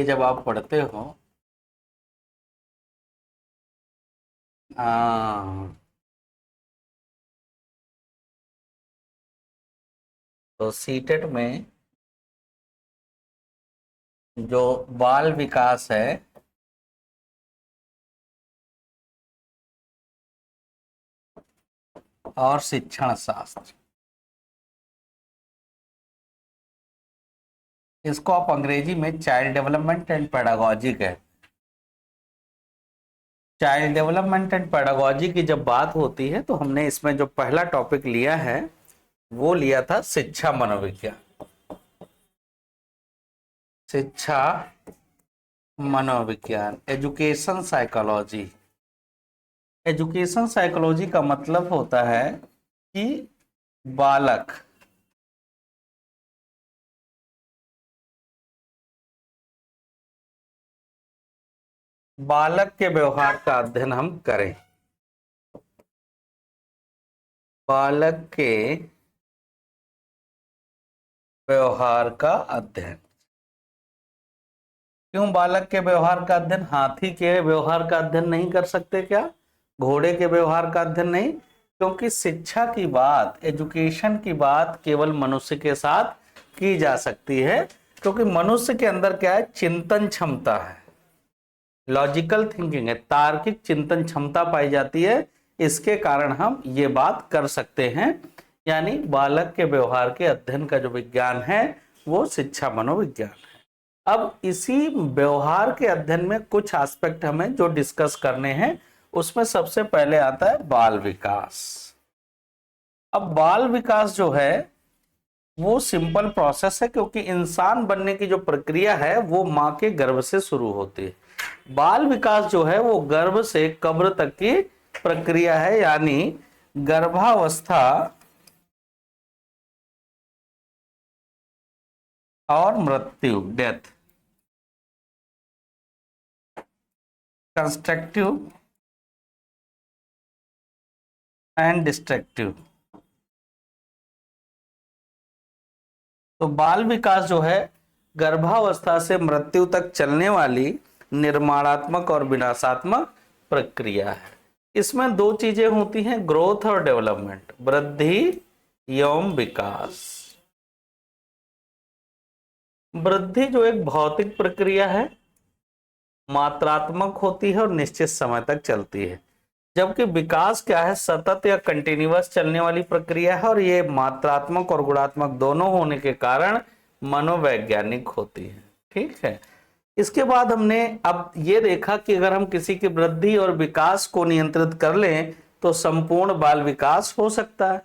जब आप पढ़ते हो। हाँ, तो सीटेट में जो बाल विकास है और शिक्षण शास्त्र, इसको आप अंग्रेजी में चाइल्ड डेवलपमेंट एंड पेडागोजी कहते। चाइल्ड डेवलपमेंट एंड पेडागोजी की जब बात होती है तो हमने इसमें जो पहला टॉपिक लिया है वो लिया था शिक्षा मनोविज्ञान। शिक्षा मनोविज्ञान, एजुकेशन साइकोलॉजी। एजुकेशन साइकोलॉजी का मतलब होता है कि बालक बालक के व्यवहार का अध्ययन हम करें। बालक के व्यवहार का अध्ययन। क्यों बालक के व्यवहार का अध्ययन? हाथी के व्यवहार का अध्ययन नहीं कर सकते क्या? घोड़े के व्यवहार का अध्ययन नहीं? क्योंकि शिक्षा की बात, एजुकेशन की बात केवल मनुष्य के साथ की जा सकती है, क्योंकि मनुष्य के अंदर क्या है? चिंतन क्षमता है, लॉजिकल थिंकिंग है, तार्किक चिंतन क्षमता पाई जाती है। इसके कारण हम ये बात कर सकते हैं। यानी बालक के व्यवहार के अध्ययन का जो विज्ञान है वो शिक्षा मनोविज्ञान है। अब इसी व्यवहार के अध्ययन में कुछ एस्पेक्ट हमें जो डिस्कस करने हैं, उसमें सबसे पहले आता है बाल विकास। अब बाल विकास जो है वो सिंपल प्रोसेस है, क्योंकि इंसान बनने की जो प्रक्रिया है वो मां के गर्भ से शुरू होती है। बाल विकास जो है वो गर्भ से कब्र तक की प्रक्रिया है, यानी गर्भावस्था और मृत्यु, डेथ, कंस्ट्रक्टिव एंड डिस्ट्रक्टिव। तो बाल विकास जो है गर्भावस्था से मृत्यु तक चलने वाली निर्माणात्मक और विनाशात्मक प्रक्रिया है। इसमें दो चीजें होती हैं, ग्रोथ और डेवलपमेंट, वृद्धि एवं विकास। वृद्धि जो एक भौतिक प्रक्रिया है, मात्रात्मक होती है और निश्चित समय तक चलती है, जबकि विकास क्या है? सतत या कंटिन्यूअस चलने वाली प्रक्रिया है, और ये मात्रात्मक और गुणात्मक दोनों होने के कारण मनोवैज्ञानिक होती है। ठीक है। इसके बाद हमने अब ये देखा कि अगर हम किसी की वृद्धि और विकास को नियंत्रित कर लें तो संपूर्ण बाल विकास हो सकता है।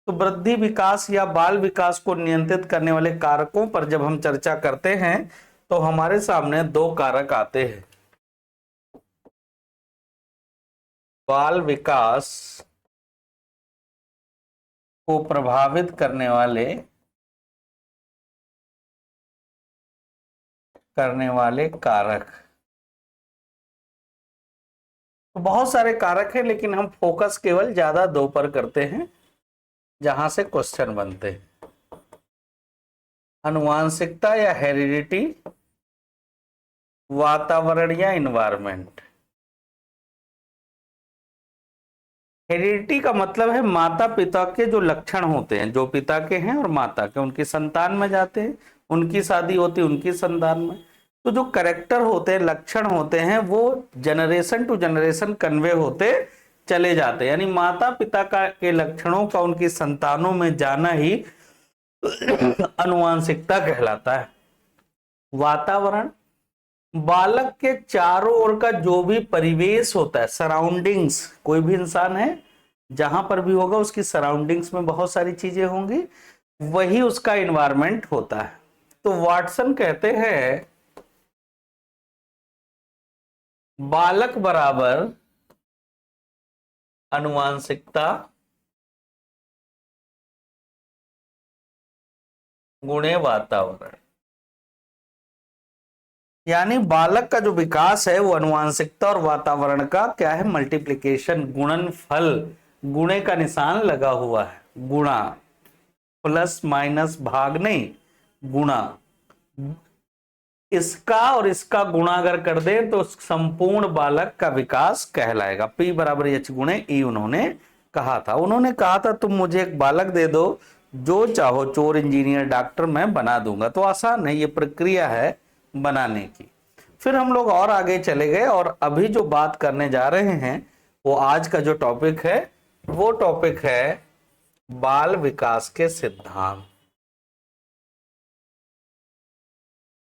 तो वृद्धि विकास या बाल विकास को नियंत्रित करने वाले कारकों पर जब हम चर्चा करते हैं तो हमारे सामने दो कारक आते हैं। बाल विकास को प्रभावित करने वाले कारक। तो बहुत सारे कारक हैं, लेकिन हम फोकस केवल ज्यादा दो पर करते हैं जहां से क्वेश्चन बनते हैं। आनुवांशिकता या हेरिडिटी, वातावरण या इन्वायरमेंट। हेरिडिटी का मतलब है माता पिता के जो लक्षण होते हैं, जो पिता के हैं और माता के, उनकी संतान में जाते हैं, उनकी शादी होती है उनकी संतान में। तो जो करेक्टर होते हैं, लक्षण होते हैं, वो जनरेशन टू जनरेशन कन्वे होते चले जाते हैं। यानी माता पिता का के लक्षणों का उनकी संतानों में जाना ही आनुवांशिकता कहलाता है। वातावरण, बालक के चारों ओर का जो भी परिवेश होता है, सराउंडिंग्स, कोई भी इंसान है जहां पर भी होगा उसकी सराउंडिंग्स में बहुत सारी चीजें होंगी, वही उसका इन्वायरमेंट होता है। तो वाटसन कहते हैं बालक बराबर आनुवांशिकता गुणे वातावरण। यानी बालक का जो विकास है वो आनुवांशिकता और वातावरण का क्या है? मल्टीप्लिकेशन, गुणनफल, गुणे का निशान लगा हुआ है, गुणा, प्लस माइनस भाग नहीं, गुणा। इसका और इसका गुणा अगर कर दें तो संपूर्ण बालक का विकास कहलाएगा। P बराबर H गुणे E उन्होंने कहा था। उन्होंने कहा था तुम मुझे एक बालक दे दो, जो चाहो चोर, इंजीनियर, डॉक्टर मैं बना दूंगा। तो आसान है, ये प्रक्रिया है बनाने की। फिर हम लोग और आगे चले गए और अभी जो बात करने जा रहे हैं वो आज का जो टॉपिक है वो टॉपिक है बाल विकास के सिद्धांत।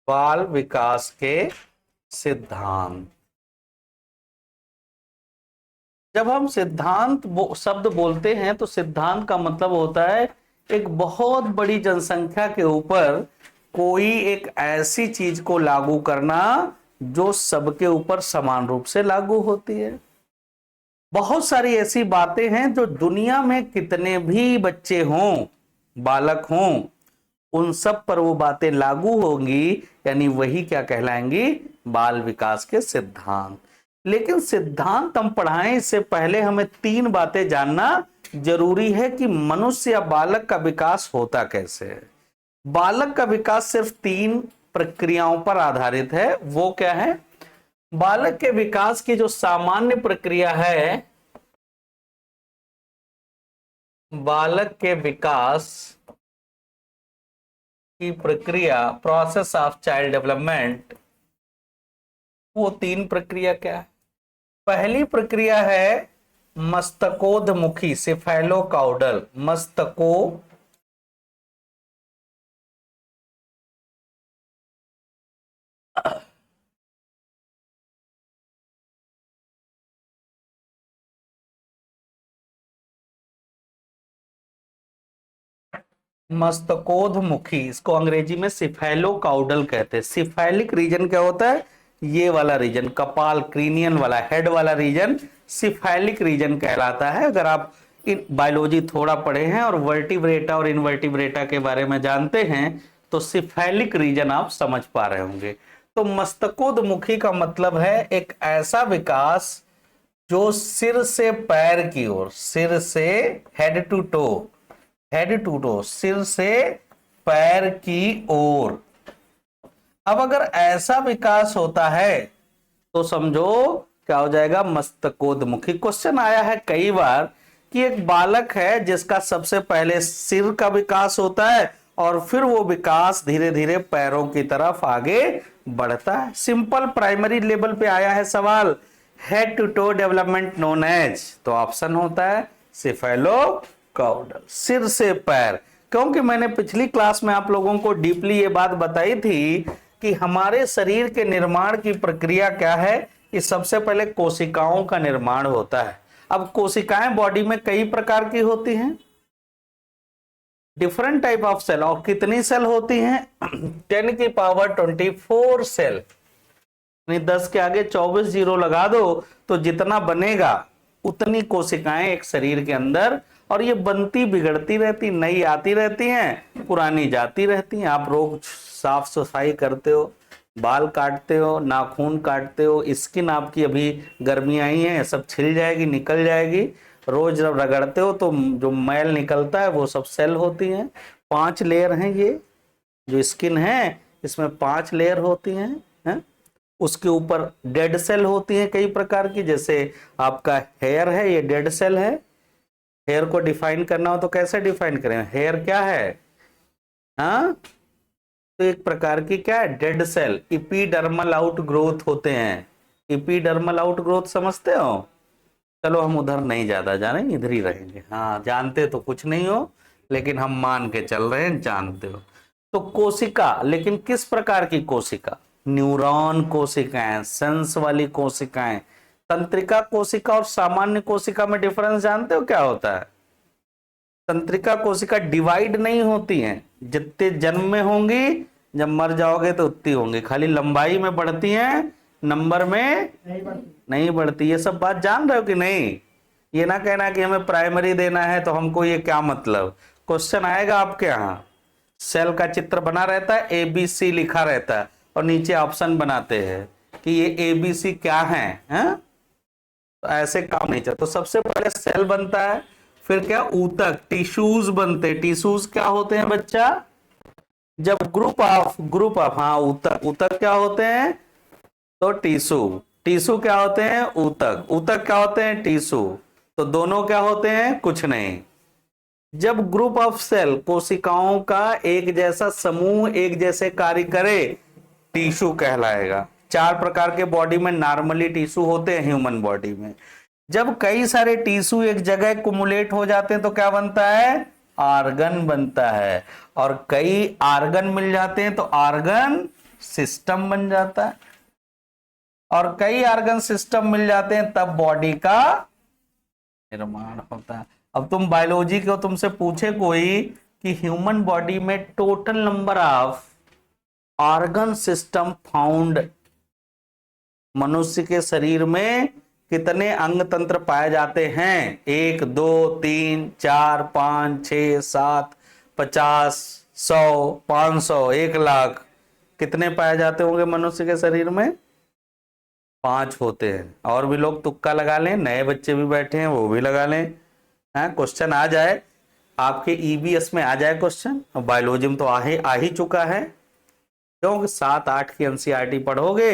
बाल विकास के सिद्धांत। जब हम सिद्धांत शब्द बोलते हैं तो सिद्धांत का मतलब होता है एक बहुत बड़ी जनसंख्या के ऊपर कोई एक ऐसी चीज को लागू करना जो सबके ऊपर समान रूप से लागू होती है। बहुत सारी ऐसी बातें हैं जो दुनिया में कितने भी बच्चे हों, बालक हों, उन सब पर वो बातें लागू होंगी, यानी वही क्या कहलाएंगी, बाल विकास के सिद्धांत। लेकिन सिद्धांत हम पढ़ाएं इससे पहले हमें 3 बातें जानना जरूरी है कि मनुष्य या बालक का विकास होता कैसे है। बालक का विकास सिर्फ 3 प्रक्रियाओं पर आधारित है। वो क्या है? बालक के विकास की जो सामान्य प्रक्रिया है, बालक के विकास की प्रक्रिया, प्रोसेस ऑफ चाइल्ड डेवलपमेंट, वो 3 प्रक्रिया क्या है? पहली प्रक्रिया है मस्तकोद्मुखी, सेफेलोकाउडल, मस्तकोद्मुखी, इसको अंग्रेजी में सिफेलोकाउडल कहते हैं। सिफेलिक रीजन क्या होता है? ये वाला रीजन, कपाल, क्रीनियन वाला, हेड वाला रीजन सिफेलिक रीजन कहलाता है। अगर आप इन बायोलॉजी थोड़ा पढ़े हैं और वर्टिब्रेटा और इनवर्टिब्रेटा के बारे में जानते हैं तो सिफेलिक रीजन आप समझ पा रहे होंगे। तो मस्तकोद्मुखी का मतलब है एक ऐसा विकास जो सिर से पैर की ओर, सिर से हेड टू टो, सिर से पैर की ओर। अब अगर ऐसा विकास होता है तो समझो क्या हो जाएगा, मस्तकोद्मुखी। क्वेश्चन आया है कई बार कि एक बालक है जिसका सबसे पहले सिर का विकास होता है और फिर वो विकास धीरे धीरे पैरों की तरफ आगे बढ़ता है। सिंपल प्राइमरी लेवल पे आया है सवाल, head to toe development known as, तो ऑप्शन होता है सेफेलोकाउडल, सिर से पैर। क्योंकि मैंने पिछली क्लास में आप लोगों को डीपली ये बात बताई थी कि हमारे शरीर के निर्माण की प्रक्रिया क्या है कि सबसे पहले कोशिकाओं का निर्माण होता है। अब कोशिकाएं बॉडी में कई प्रकार की होती हैं, डिफरेंट टाइप ऑफ सेल। और कितनी सेल होती हैं? 10 की पावर 24 सेल। 10 के आगे 24 जीरो लगा दो तो जितना बनेगा उतनी कोशिकाएं एक शरीर के अंदर, और ये बनती बिगड़ती रहती, नई आती रहती हैं, पुरानी जाती रहती हैं। आप रोज साफ सफाई करते हो, बाल काटते हो, नाखून काटते हो, स्किन आपकी अभी गर्मी आई है सब छिल जाएगी, निकल जाएगी। रोज जब रगड़ते हो तो जो मैल निकलता है वो सब सेल होती हैं। 5 लेयर हैं ये जो स्किन है, इसमें 5 लेयर होती हैं, है? उसके ऊपर डेड सेल होती हैं कई प्रकार की, जैसे आपका हेयर है, ये डेड सेल है। हेयर को डिफाइन करना हो तो कैसे डिफाइन करें? हेयर क्या है? हाँ, तो एक प्रकार की क्या है, dead cell. Epidermal outgrowth होते हैं। इपीडर्मल आउट ग्रोथ समझते हो? चलो हम उधर नहीं ज्यादा जाने, इधर ही रहेंगे। हाँ, जानते तो कुछ नहीं हो लेकिन हम मान के चल रहे हैं जानते हो। तो कोशिका, लेकिन किस प्रकार की कोशिका? न्यूरॉन कोशिकाएं, सेंस वाली कोशिकाएं। तंत्रिका कोशिका और सामान्य कोशिका में डिफरेंस जानते हो क्या होता है? तंत्रिका कोशिका डिवाइड नहीं होती हैं, जितने जन्म में होंगी जब मर जाओगे तो उतनी होंगी, खाली लंबाई में बढ़ती हैं, नंबर में नहीं बढ़ती। ये सब बात जान रहे हो कि नहीं? ये ना कहना कि हमें प्राइमरी देना है तो हमको ये क्या मतलब। क्वेश्चन आएगा आपके यहाँ, सेल का चित्र बना रहता है, ABC लिखा रहता है और नीचे ऑप्शन बनाते हैं कि ये ABC क्या है, हैं? तो ऐसे काम नहीं चलता। तो सबसे पहले सेल बनता है, फिर क्या, ऊतक, टिश्यूज बनते। टिश्यूज क्या होते हैं बच्चा? जब ग्रुप ऑफ हाँ ऊतक, ऊतक क्या होते हैं? तो टिश्यू, टिश्यू क्या होते हैं? ऊतक, ऊतक क्या होते हैं? टिश्यू। तो दोनों क्या होते हैं? कुछ नहीं। जब ग्रुप ऑफ सेल, कोशिकाओं का एक जैसा समूह एक जैसे कार्य करे, टिश्यू कहलाएगा। चार प्रकार के बॉडी में नॉर्मली टिश्यू होते हैं ह्यूमन बॉडी में। जब कई सारे टिश्यू एक जगह कुमुलेट हो जाते हैं तो क्या बनता है? आर्गन बनता है। और कई आर्गन मिल जाते हैं तो आर्गन सिस्टम बन जाता है। और कई आर्गन सिस्टम मिल जाते हैं तब बॉडी का निर्माण होता है। अब तुम बायोलॉजी को तुमसे पूछे कोई कि ह्यूमन बॉडी में total number of organ system found, मनुष्य के शरीर में कितने अंग तंत्र पाए जाते हैं? 1 2 3 4 5 6 7 50 100 500 1,00,000 कितने पाए जाते होंगे मनुष्य के शरीर में? 5 होते हैं। और भी लोग तुक्का लगा लें, नए बच्चे भी बैठे हैं वो भी लगा लें। क्वेश्चन आ जाए आपके ईबीएस में, आ जाए क्वेश्चन। बायोलॉजी में तो आ ही चुका है, क्योंकि 7 8 की एनसीईआरटी पढ़ोगे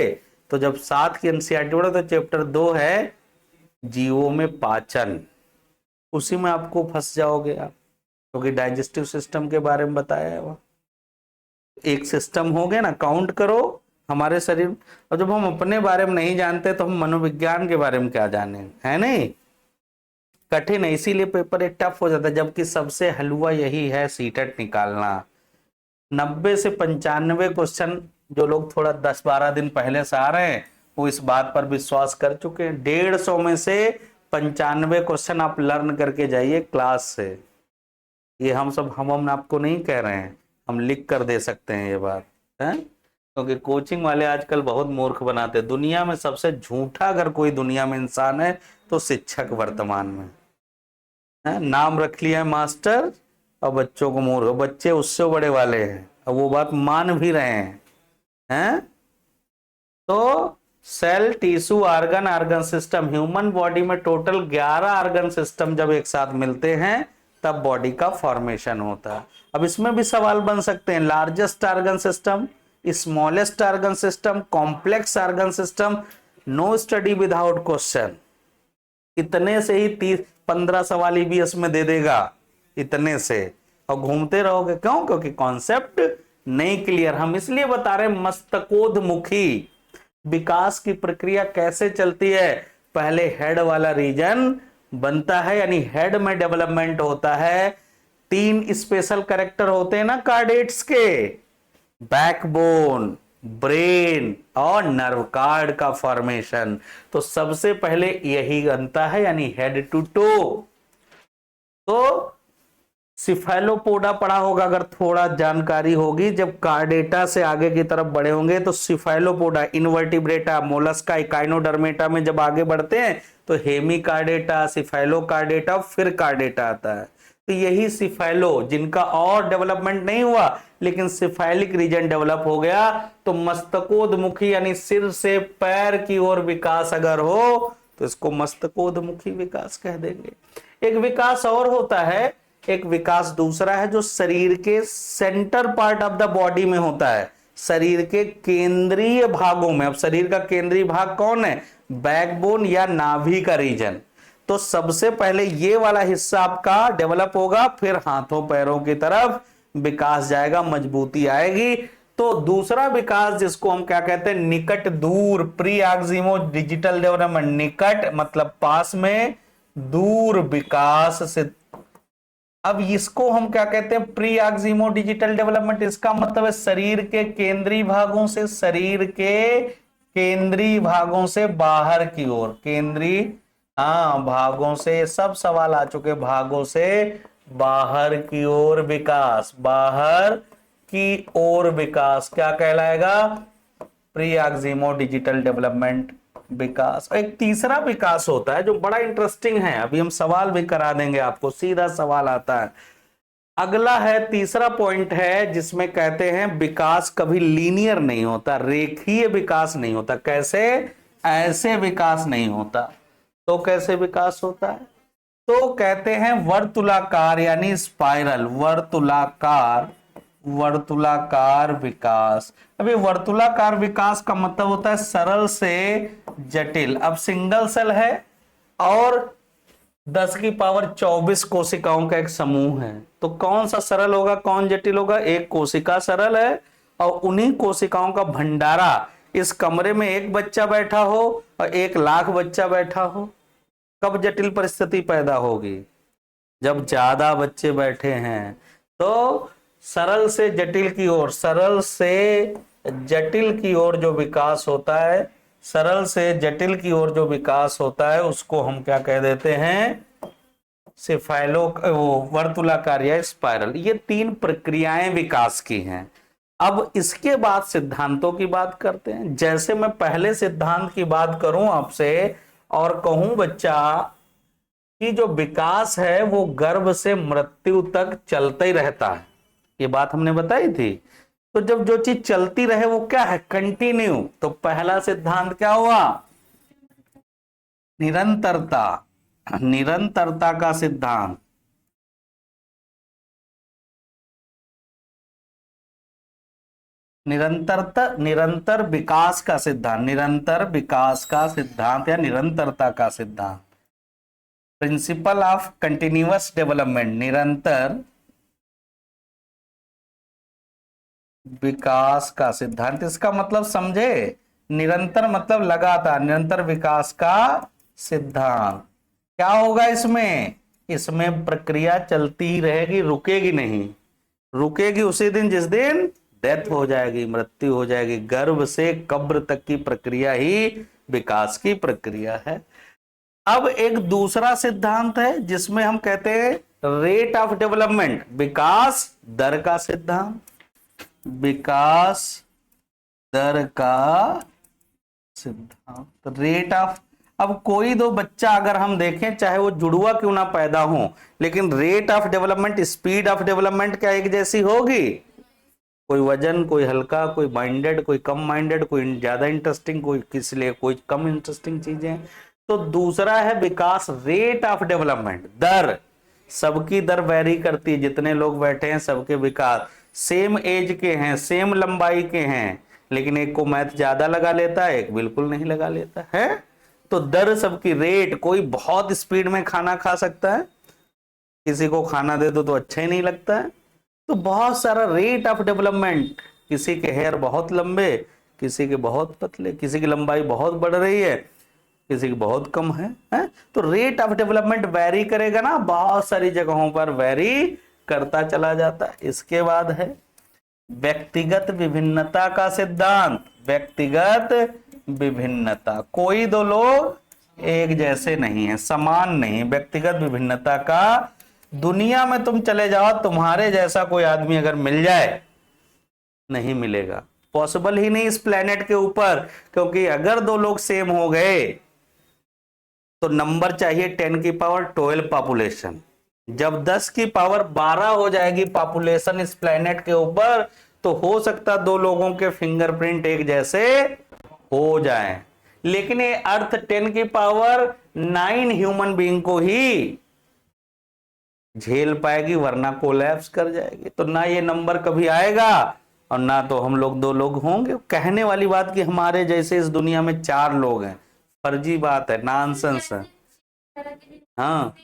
तो जब 7 की एनसीईआरटी पढ़ो तो चैप्टर 2 है जीवों में पाचन, उसी में आपको फंस जाओगे आप, क्योंकि डाइजेस्टिव सिस्टम के बारे में बताया है वह। एक सिस्टम हो गया ना, काउंट करो हमारे शरीर। और जब हम अपने बारे में नहीं जानते तो हम मनोविज्ञान के बारे में क्या जाने, है नहीं? कठिन है, इसीलिए पेपर एक टफ हो जाता है। जबकि सबसे हलवा यही है सीटेट निकालना। 90 से 95 क्वेश्चन जो लोग थोड़ा 10 12 दिन पहले से आ रहे हैं वो इस बात पर विश्वास कर चुके हैं। 150 में से 95 क्वेश्चन आप लर्न करके जाइए क्लास से। ये हम आपको नहीं कह रहे हैं, हम लिख कर दे सकते हैं ये बात है। क्योंकि कोचिंग वाले आजकल बहुत मूर्ख बनाते हैं। दुनिया में सबसे झूठा अगर कोई दुनिया में इंसान है तो शिक्षक वर्तमान में है। नाम रख लिया है मास्टर और बच्चों को मूर्ख, बच्चे उससे बड़े वाले हैं और वो बात मान भी रहे हैं। तो cell, tissue, organ, organ system, human body में टोटल 11 आर्गन सिस्टम जब एक साथ मिलते हैं तब बॉडी का फॉर्मेशन होता है। अब इसमें भी सवाल बन सकते हैं, largest organ system, smallest organ system, complex organ system, no study without question. इतने से ही 30-15 सवाल ईबीएस में दे देगा, इतने से, और घूमते रहोगे। क्यों? क्योंकि कॉन्सेप्ट नहीं क्लियर। हम इसलिए बता रहे मस्तकोद्मुखी विकास की प्रक्रिया कैसे चलती है। पहले हेड वाला रीजन बनता है, यानी हेड में डेवलपमेंट होता है। 3 स्पेशल कैरेक्टर होते हैं ना कार्डेट्स के, बैकबोन, ब्रेन और नर्व कार्ड का फॉर्मेशन। तो सबसे पहले यही बनता है, यानी हेड टू टो। तो सिफेलोपोडा पढ़ा होगा अगर थोड़ा जानकारी होगी। जब कार्डेटा से आगे की तरफ बढ़े होंगे तो सिफेलोपोडा, इनवर्टिब्रेटा, मोलस्का, इकाइनोडर्मेटा में जब आगे बढ़ते हैं तो हेमिकार्डेटा, सिफेलोकार्डेटा, फिर कार्डेटा आता है। तो यही सिफेलो, जिनका और डेवलपमेंट नहीं हुआ लेकिन सिफेलिक रीजन डेवलप हो गया, तो मस्तकोद्मुखी यानी सिर से पैर की ओर विकास अगर हो तो इसको मस्तकोद्मुखी विकास कह देंगे। एक विकास और होता है, एक विकास दूसरा है जो शरीर के centre part of the body में होता है, शरीर के केंद्रीय भागों में। अब शरीर का केंद्रीय भाग कौन है? बैकबोन या नाभि का रीजन। तो सबसे पहले ये वाला हिस्सा आपका डेवलप होगा, फिर हाथों पैरों की तरफ विकास जाएगा, मजबूती आएगी। तो दूसरा विकास जिसको हम क्या कहते हैं? निकट दूर, प्री एक्जिमो डिजिटल डेवलपमेंट। निकट मतलब पास में, दूर विकास से। अब इसको हम क्या कहते हैं? प्री एक्जिमो डिजिटल डेवलपमेंट। इसका मतलब है शरीर के केंद्रीय भागों से, शरीर के केंद्रीय भागों से बाहर की ओर, केंद्रीय भागों से, सब सवाल आ चुके, भागों से बाहर की ओर विकास, बाहर की ओर विकास क्या कहलाएगा? प्री एक्जिमो डिजिटल डेवलपमेंट विकास। एक तीसरा विकास होता है जो बड़ा इंटरेस्टिंग है, अभी हम सवाल भी करा देंगे आपको, सीधा सवाल आता है। अगला है, तीसरा पॉइंट है जिसमें कहते हैं विकास कभी लीनियर नहीं होता, रेखीय विकास नहीं होता। कैसे? ऐसे विकास नहीं होता। तो कैसे विकास होता है? तो कहते हैं वर्तुलाकार यानी स्पाइरल, वर्तुलाकार वर्तुलाकार विकास। अब ये वर्तुलाकार विकास का मतलब होता है सरल से जटिल। अब सिंगल सेल है और 10 की पावर 24 कोशिकाओं का एक समूह है, तो कौन सा सरल होगा कौन जटिल होगा? एक कोशिका सरल है और उन्हीं कोशिकाओं का भंडारा इस कमरे में एक बच्चा बैठा हो और 1 लाख बच्चा बैठा हो। कब जटिल परिस्थिति पैदा होगी? जब ज्यादा बच्चे बैठे हैं। तो सरल से जटिल की ओर, सरल से जटिल की ओर जो विकास होता है, सरल से जटिल की ओर जो विकास होता है उसको हम क्या कह देते हैं? सिफाइलो वर्तुलाकार या स्पाइरल। ये 3 प्रक्रियाएं विकास की हैं। अब इसके बाद सिद्धांतों की बात करते हैं। जैसे मैं पहले सिद्धांत की बात करूं आपसे और कहूं बच्चा कि जो विकास है वो गर्भ से मृत्यु तक चलता ही रहता है, ये बात हमने बताई थी। तो जब जो चीज चलती रहे वो क्या है? कंटिन्यू। तो पहला सिद्धांत क्या हुआ? निरंतरता। निरंतरता का सिद्धांत। निरंतर विकास का सिद्धांत, निरंतर विकास का सिद्धांत या निरंतरता का सिद्धांत। प्रिंसिपल ऑफ कंटिन्यूअस डेवलपमेंट, निरंतर विकास का सिद्धांत। इसका मतलब समझे? निरंतर मतलब लगातार, निरंतर विकास का सिद्धांत। क्या होगा इसमें? इसमें प्रक्रिया चलती ही रहेगी, रुकेगी नहीं। रुकेगी उसी दिन जिस दिन डेथ हो जाएगी, मृत्यु हो जाएगी। गर्भ से कब्र तक की प्रक्रिया ही विकास की प्रक्रिया है। अब एक दूसरा सिद्धांत है जिसमें हम कहते हैं रेट ऑफ डेवलपमेंट, विकास दर का सिद्धांत। विकास दर का सिद्धांत, रेट ऑफ। अब कोई दो बच्चा अगर हम देखें, चाहे वो जुड़वा क्यों ना पैदा हो, लेकिन rate of development, speed of development क्या एक जैसी होगी? कोई वजन, कोई हल्का, कोई माइंडेड, कोई कम माइंडेड, कोई ज्यादा इंटरेस्टिंग, कोई किस लिए कोई कम इंटरेस्टिंग चीजें। तो दूसरा है विकास रेट ऑफ डेवलपमेंट, दर। सबकी दर वेरी करती है, जितने लोग बैठे हैं सबके विकास सेम एज के हैं, सेम लंबाई के हैं, लेकिन एक को मैथ ज्यादा लगा लेता है, एक बिल्कुल नहीं लगा लेता है। तो दर सबकी, रेट। कोई बहुत स्पीड में खाना खा सकता है, किसी को खाना दे दो तो अच्छा ही नहीं लगता है। तो बहुत सारा रेट ऑफ डेवलपमेंट। किसी के हेयर बहुत लंबे, किसी के बहुत पतले, किसी की लंबाई बहुत बढ़ रही है, किसी की बहुत कम है? तो रेट ऑफ डेवलपमेंट वैरी करेगा ना, बहुत सारी जगहों पर वैरी करता चला जाता है। इसके बाद है व्यक्तिगत विभिन्नता का सिद्धांत। व्यक्तिगत विभिन्नता, कोई दो लोग एक जैसे नहीं है, समान नहीं। व्यक्तिगत विभिन्नता का, दुनिया में तुम चले जाओ, तुम्हारे जैसा कोई आदमी अगर मिल जाए, नहीं मिलेगा, पॉसिबल ही नहीं इस प्लेनेट के ऊपर। क्योंकि अगर दो लोग सेम हो गए तो नंबर चाहिए 10 की पावर 12 पॉपुलेशन। जब 10 की पावर 12 हो जाएगी पॉपुलेशन इस प्लेनेट के ऊपर, तो हो सकता दो लोगों के फिंगरप्रिंट एक जैसे हो जाएं। लेकिन ये अर्थ 10 की पावर 9 ह्यूमन बीइंग को ही झेल पाएगी, वरना कोलैप्स कर जाएगी। तो ना ये नंबर कभी आएगा और ना तो हम लोग दो लोग होंगे। कहने वाली बात कि हमारे जैसे इस दुनिया में 4 लोग हैं, फर्जी बात है, नॉनसेंस है। हाँ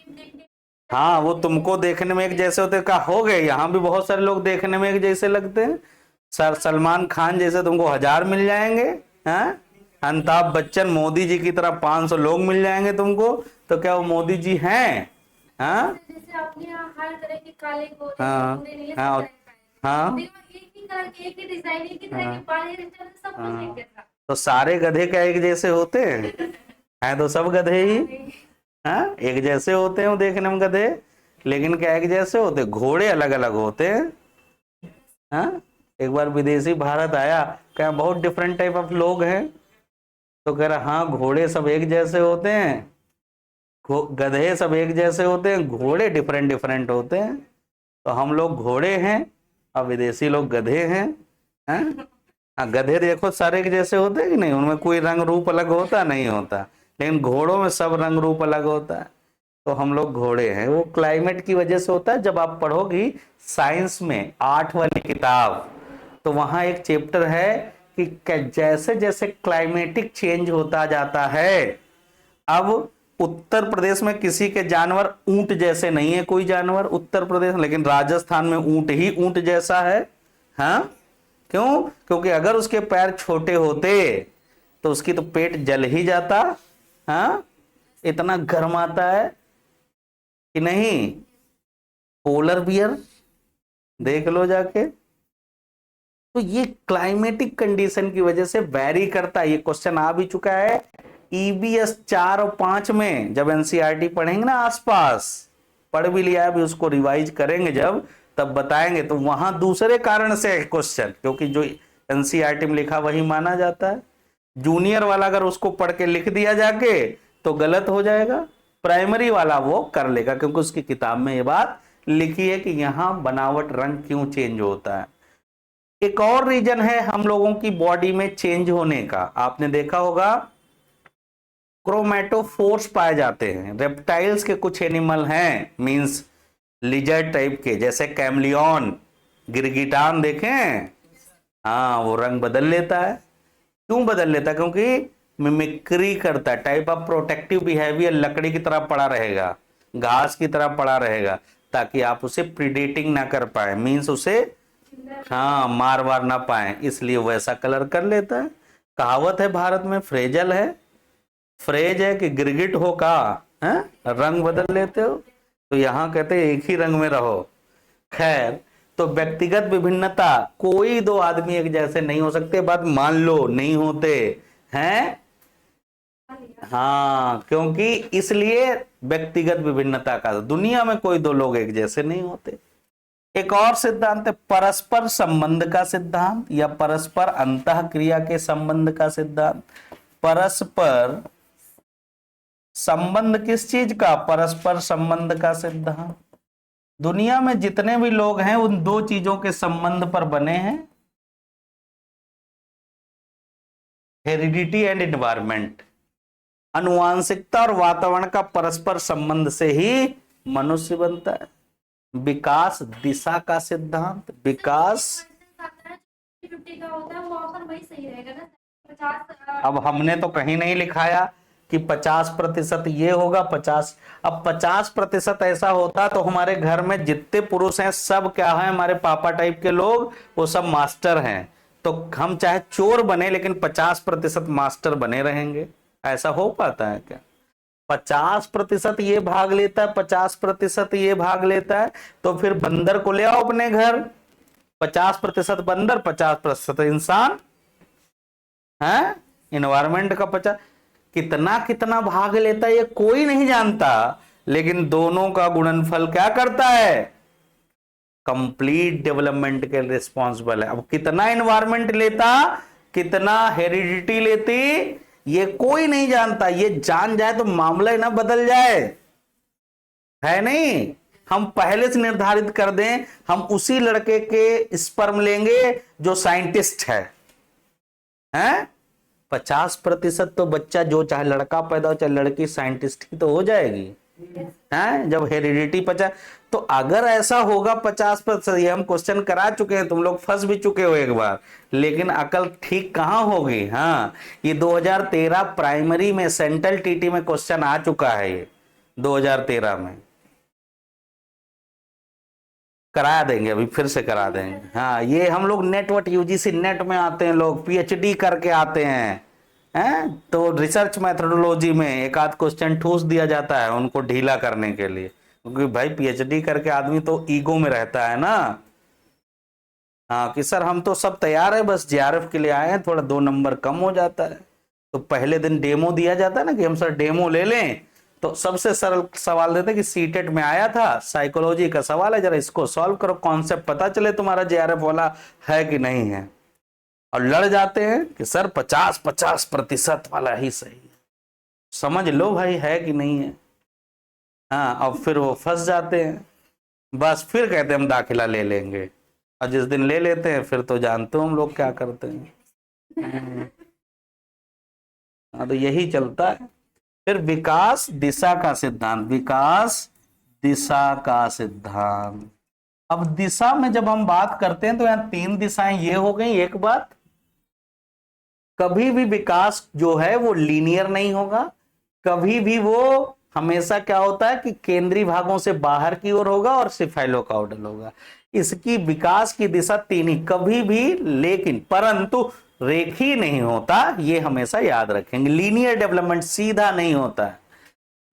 हाँ, वो तुमको देखने में एक जैसे होते का हो गए, यहाँ भी बहुत सारे लोग देखने में एक जैसे लगते हैं। सर सलमान खान जैसे तुमको 1000 मिल जाएंगे, हैं? अमिताभ बच्चन, मोदी जी की तरह 500 लोग मिल जाएंगे तुमको। तो क्या वो मोदी जी हैं? हाँ हर तरह के काले गोरे हाँ हाँ हाँ, एक ही डिजाइन, एक ही तरह के बाल, सब कुछ एक जैसा। तो सारे गधे क्या एक जैसे होते हैं तो सब गधे ही हाँ एक जैसे होते हैं, वो देखने में गधे, लेकिन क्या एक जैसे होते? घोड़े अलग अलग होते हैं। हाँ, एक बार विदेशी भारत आया, क्या बहुत डिफरेंट टाइप ऑफ लोग हैं, तो कह रहा हाँ घोड़े सब एक जैसे होते हैं, गधे सब एक जैसे होते हैं, घोड़े डिफरेंट डिफरेंट होते हैं। तो हम लोग घोड़े हैं और विदेशी लोग गधे हैं। गधे देखो सारे एक जैसे होते हैं कि नहीं? उनमें कोई रंग रूप अलग होता नहीं होता, लेकिन घोड़ों में सब रंग रूप अलग होता है। तो हम लोग घोड़े हैं। वो क्लाइमेट की वजह से होता है। जब आप पढ़ोगी साइंस में 8 वाली किताब, तो वहां एक चैप्टर है कि जैसे जैसे क्लाइमेटिक चेंज होता जाता है, अब उत्तर प्रदेश में किसी के जानवर ऊंट जैसे नहीं है, कोई जानवर उत्तर प्रदेश, लेकिन राजस्थान में ऊंट ही ऊंट जैसा है। हाँ, क्यों? क्योंकि अगर उसके पैर छोटे होते तो उसकी तो पेट जल ही जाता। हाँ, इतना गर्म आता है कि नहीं। पोलर बियर देख लो जाके। तो ये क्लाइमेटिक कंडीशन की वजह से वैरी करता है। ये क्वेश्चन आ भी चुका है ईबीएस 4 और 5 में, जब एनसीईआरटी पढ़ेंगे ना, आसपास पढ़ भी लिया है, अभी उसको रिवाइज करेंगे जब, तब बताएंगे। तो वहां दूसरे कारण से क्वेश्चन, क्योंकि जो एनसीईआरटी में लिखा वही माना जाता है। जूनियर वाला अगर उसको पढ़ के लिख दिया जाके तो गलत हो जाएगा, प्राइमरी वाला वो कर लेगा, क्योंकि उसकी किताब में ये बात लिखी है कि यहां बनावट रंग क्यों चेंज होता है। एक और रीजन है हम लोगों की बॉडी में चेंज होने का, आपने देखा होगा क्रोमेटोफोर्स पाए जाते हैं। रेप्टाइल्स के कुछ एनिमल हैं, मींस लिजर्ड टाइप के, जैसे कैमलियन, गिरगिटान देखें। हाँ, वो रंग बदल लेता है। क्यों बदल लेता है? क्योंकि मिमिक्री करता है, टाइप ऑफ प्रोटेक्टिव बिहेवियर, लकड़ी की तरह पड़ा रहेगा, घास की तरह पड़ा रहेगा, ताकि आप उसे प्रीडेटिंग ना कर पाए, मींस उसे हाँ मार वार ना पाए, इसलिए वैसा कलर कर लेता है। कहावत है भारत में, फ्रेजल है, फ्रेज है कि गिरगिट हो का है, रंग बदल लेते हो। तो यहां कहते हैं एक ही रंग में रहो। खैर, तो व्यक्तिगत विभिन्नता, कोई दो आदमी एक जैसे नहीं हो सकते, बात मान लो, नहीं होते हैं। हाँ, क्योंकि इसलिए व्यक्तिगत विभिन्नता का, दुनिया में कोई दो लोग एक जैसे नहीं होते। एक और सिद्धांत है परस्पर संबंध का सिद्धांत, या परस्पर अंतः क्रिया के संबंध का सिद्धांत। परस्पर संबंध किस चीज का? परस्पर संबंध का सिद्धांत। दुनिया में जितने भी लोग हैं उन दो चीजों के संबंध पर बने हैं, हेरिडिटी एंड एनवायरमेंट। अनुवांशिकता और वातावरण का परस्पर संबंध से ही मनुष्य बनता है। विकास दिशा का सिद्धांत, विकास। 50 का होता है वो ऑप्शन वही सही रहेगा ना। 50 अब हमने तो कहीं नहीं लिखाया कि 50% ये होगा 50। अब 50% ऐसा होता तो हमारे घर में जितने पुरुष हैं सब क्या है, हमारे पापा टाइप के लोग, वो सब मास्टर हैं। तो हम चाहे चोर बने लेकिन 50% मास्टर बने रहेंगे। ऐसा हो पाता है क्या? 50% ये भाग लेता है, 50% ये भाग लेता है, तो फिर बंदर को ले आओ अपने घर। 50% बंदर, 50% इंसान है। इन्वायरमेंट का 50 कितना कितना भाग लेता है ये कोई नहीं जानता, लेकिन दोनों का गुणनफल क्या करता है? कंप्लीट डेवलपमेंट के रिस्पॉन्सिबल है। अब कितना इन्वायरमेंट लेता, कितना हेरिडिटी लेती, ये कोई नहीं जानता। ये जान जाए तो मामला ही ना बदल जाए, है नहीं। हम पहले से निर्धारित कर दें, हम उसी लड़के के स्पर्म लेंगे जो साइंटिस्ट है। हैं? 50% तो बच्चा जो चाहे लड़का पैदा हो चाहे लड़की, साइंटिस्ट की तो हो जाएगी। हैं? जब हेरिडिटी 50, तो अगर ऐसा होगा 50%, ये हम क्वेश्चन करा चुके हैं, तुम लोग फंस भी चुके हो एक बार, लेकिन अकल ठीक कहां होगी। हाँ, ये 2013 प्राइमरी में सेंट्रल टीटी में क्वेश्चन आ चुका है, ये 2013 में करा देंगे, अभी फिर से करा देंगे। हाँ, ये हम लोग नेटवर्क यूजीसी नेट में आते हैं, लोग पीएचडी करके आते हैं। तो रिसर्च मेथोडोलॉजी में एक आध क्वेश्चन ठूस दिया जाता है उनको ढीला करने के लिए, क्योंकि भाई पीएचडी करके आदमी तो ईगो में रहता है ना। हाँ, कि सर हम तो सब तैयार है, बस जेआरएफ के लिए आए हैं, थोड़ा 2 नंबर कम हो जाता है। तो पहले दिन डेमो दिया जाता है ना कि हम सर डेमो ले लें, तो सबसे सरल सवाल देते कि सीटेट में आया था, साइकोलॉजी का सवाल है, जरा इसको सॉल्व करो, कॉन्सेप्ट पता चले तुम्हारा जेआरएफ वाला है कि नहीं है। और लड़ जाते हैं कि सर 50% वाला ही सही है, समझ लो भाई है कि नहीं है। हाँ, अब फिर वो फंस जाते हैं, बस फिर कहते हैं हम दाखिला ले लेंगे, और जिस दिन ले लेते हैं फिर तो जानते हो हम लोग क्या करते हैं। हाँ, तो यही चलता है। फिर विकास दिशा का सिद्धांत, विकास दिशा का सिद्धांत। अब दिशा में जब हम बात करते हैं तो यहां तीन दिशाएं ये हो गई। एक बात, कभी भी विकास जो है वो लीनियर नहीं होगा, कभी भी वो हमेशा क्या होता है कि केंद्रीय भागों से बाहर की ओर होगा और सिफाइलोकाउडल होगा। इसकी विकास की दिशा तीन ही, कभी भी लेकिन परंतु रेखीय नहीं होता, ये हमेशा याद रखेंगे। लीनियर डेवलपमेंट सीधा नहीं होता है।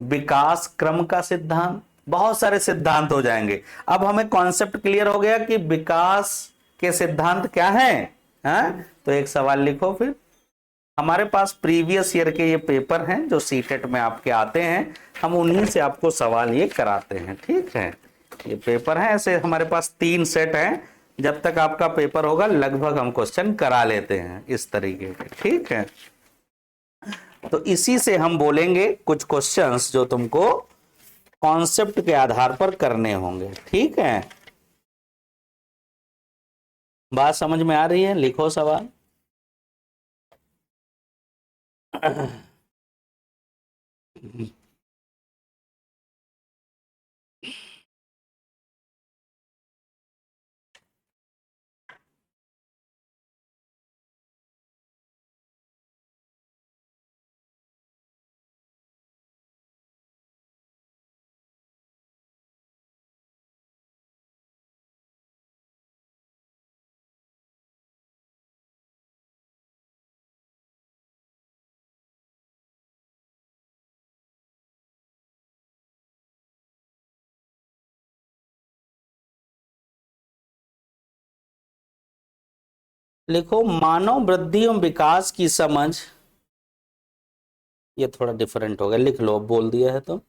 विकास क्रम का सिद्धांत, बहुत सारे सिद्धांत हो जाएंगे। अब हमें कॉन्सेप्ट क्लियर हो गया कि विकास के सिद्धांत क्या है, हाँ? तो एक सवाल लिखो। फिर हमारे पास प्रीवियस ईयर के ये पेपर हैं जो सीटेट में आपके आते हैं, हम उन्हीं से आपको सवाल ये कराते हैं, ठीक है। ये पेपर है, ऐसे हमारे पास 3 सेट हैं। जब तक आपका पेपर होगा लगभग हम क्वेश्चन करा लेते हैं इस तरीके के, ठीक है। तो इसी से हम बोलेंगे कुछ क्वेश्चंस जो तुमको कॉन्सेप्ट के आधार पर करने होंगे, ठीक है। बात समझ में आ रही है? लिखो सवाल। लिखो, मानव वृद्धि एवं विकास की समझ, ये थोड़ा डिफरेंट हो गया, लिख लो, बोल दिया है तो।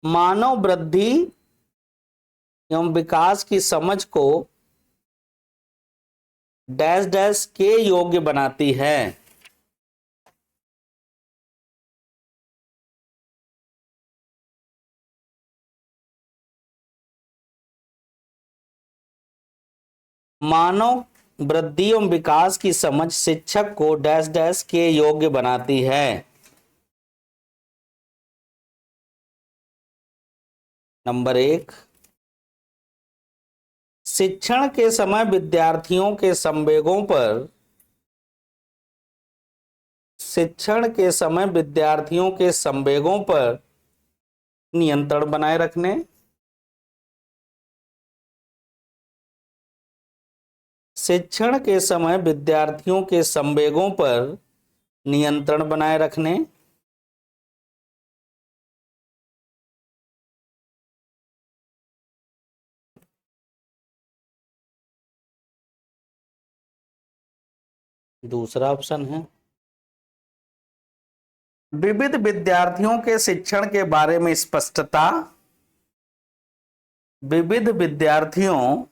मानव वृद्धि एवं विकास की समझ को डैश डैश के योग्य बनाती है। मानव वृद्धि एवं विकास की समझ शिक्षक को डैश डैश के योग्य बनाती है। नंबर 1, शिक्षण के समय विद्यार्थियों के संवेगों पर, शिक्षण के समय विद्यार्थियों के संवेगों पर नियंत्रण बनाए रखने। शिक्षण के समय विद्यार्थियों के संवेगों पर नियंत्रण बनाए रखने। दूसरा ऑप्शन है विविध विद्यार्थियों के शिक्षण के बारे में स्पष्टता। विविध विद्यार्थियों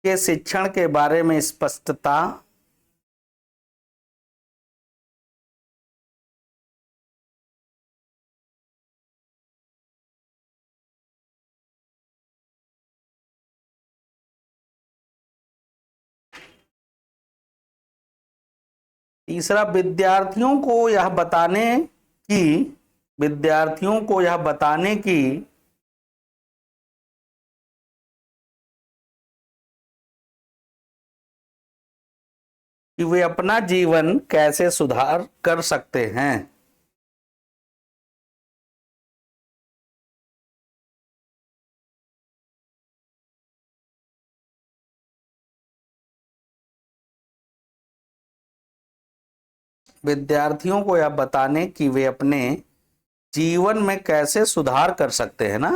के शिक्षण के बारे में स्पष्टता। तीसरा, विद्यार्थियों को यह बताने की कि वे अपना जीवन कैसे सुधार कर सकते हैं। विद्यार्थियों को यह बताने कि वे अपने जीवन में कैसे सुधार कर सकते हैं ना।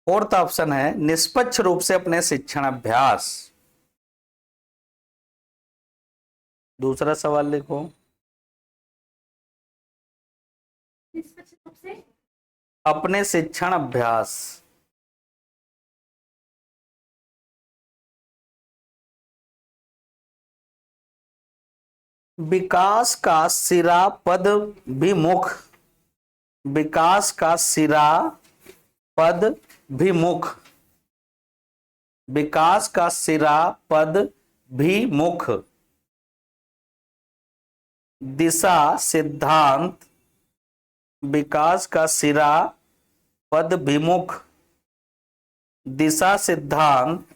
फोर्थ ऑप्शन है निष्पक्ष रूप से अपने शिक्षण अभ्यास। दूसरा सवाल लिखो, निष्पक्ष रूप से अपने शिक्षण अभ्यास। विकास का सिरा पद विमुख, विकास का सिरा पद विमुख, विकास का सिरा पद विमुख। दिशा, सिद्धांत, विकास का सिरा, पद विमुख। दिशा, सिद्धांत,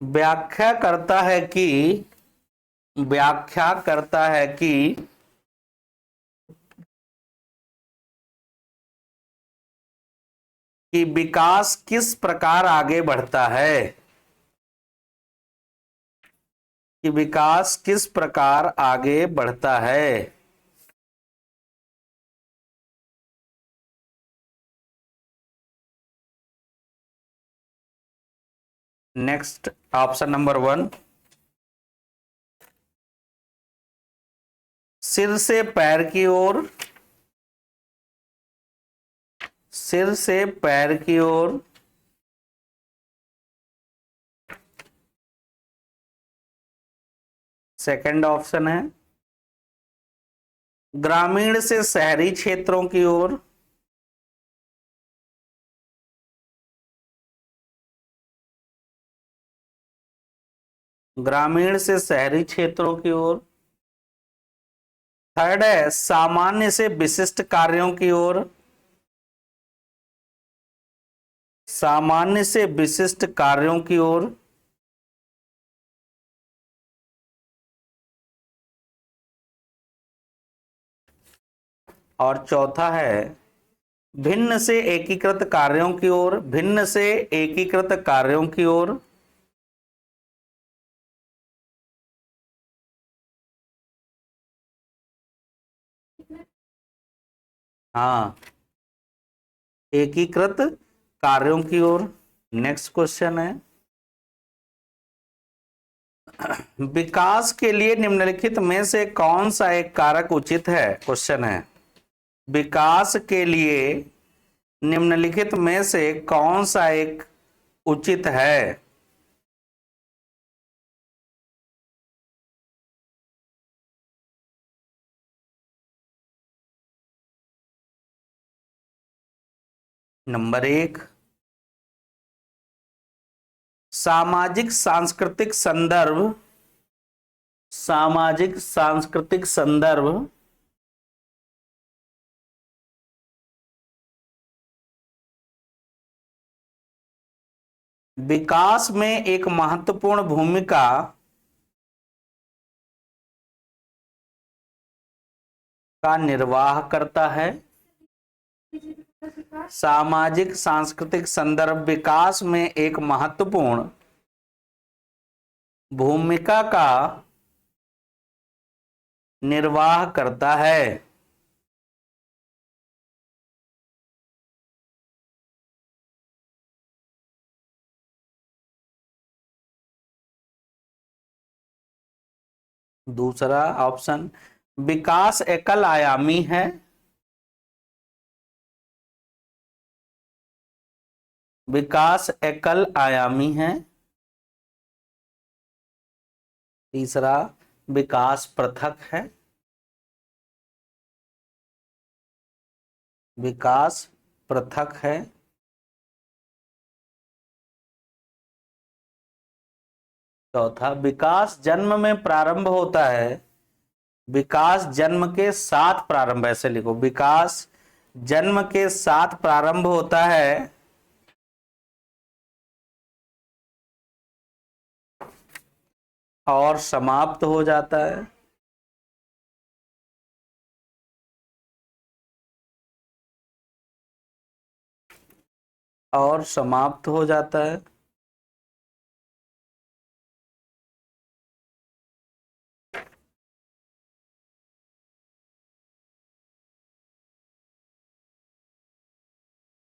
व्याख्या करता है कि, व्याख्या करता है कि विकास किस प्रकार आगे बढ़ता है, कि विकास किस प्रकार आगे बढ़ता है। नेक्स्ट ऑप्शन नंबर 1, सिर से पैर की ओर, सिर से पैर की ओर। सेकंड ऑप्शन है ग्रामीण से शहरी क्षेत्रों की ओर। ग्रामीण से शहरी क्षेत्रों की ओर। थर्ड है सामान्य से विशिष्ट कार्यों की ओर। सामान्य से विशिष्ट कार्यों की ओर। और चौथा है भिन्न से एकीकृत कार्यों की ओर। भिन्न से एकीकृत कार्यों की ओर। हाँ, एकीकृत कार्यों की ओर। नेक्स्ट क्वेश्चन है विकास के लिए निम्नलिखित में से कौन सा एक कारक उचित है। क्वेश्चन है विकास के लिए निम्नलिखित में से कौन सा एक उचित है। नंबर 1, सामाजिक सांस्कृतिक संदर्भ। सामाजिक सांस्कृतिक संदर्भ। विकास में एक महत्वपूर्ण भूमिका का निर्वाह करता है। सामाजिक सांस्कृतिक संदर्भ विकास में एक महत्वपूर्ण भूमिका का निर्वाह करता है। दूसरा ऑप्शन विकास एकल आयामी है। विकास एकल आयामी है। तीसरा विकास पृथक है। विकास पृथक है। चौथा विकास जन्म में प्रारंभ होता है। विकास जन्म के साथ प्रारंभ, ऐसे लिखो विकास जन्म के साथ प्रारंभ होता है और समाप्त हो जाता है। और समाप्त हो जाता है।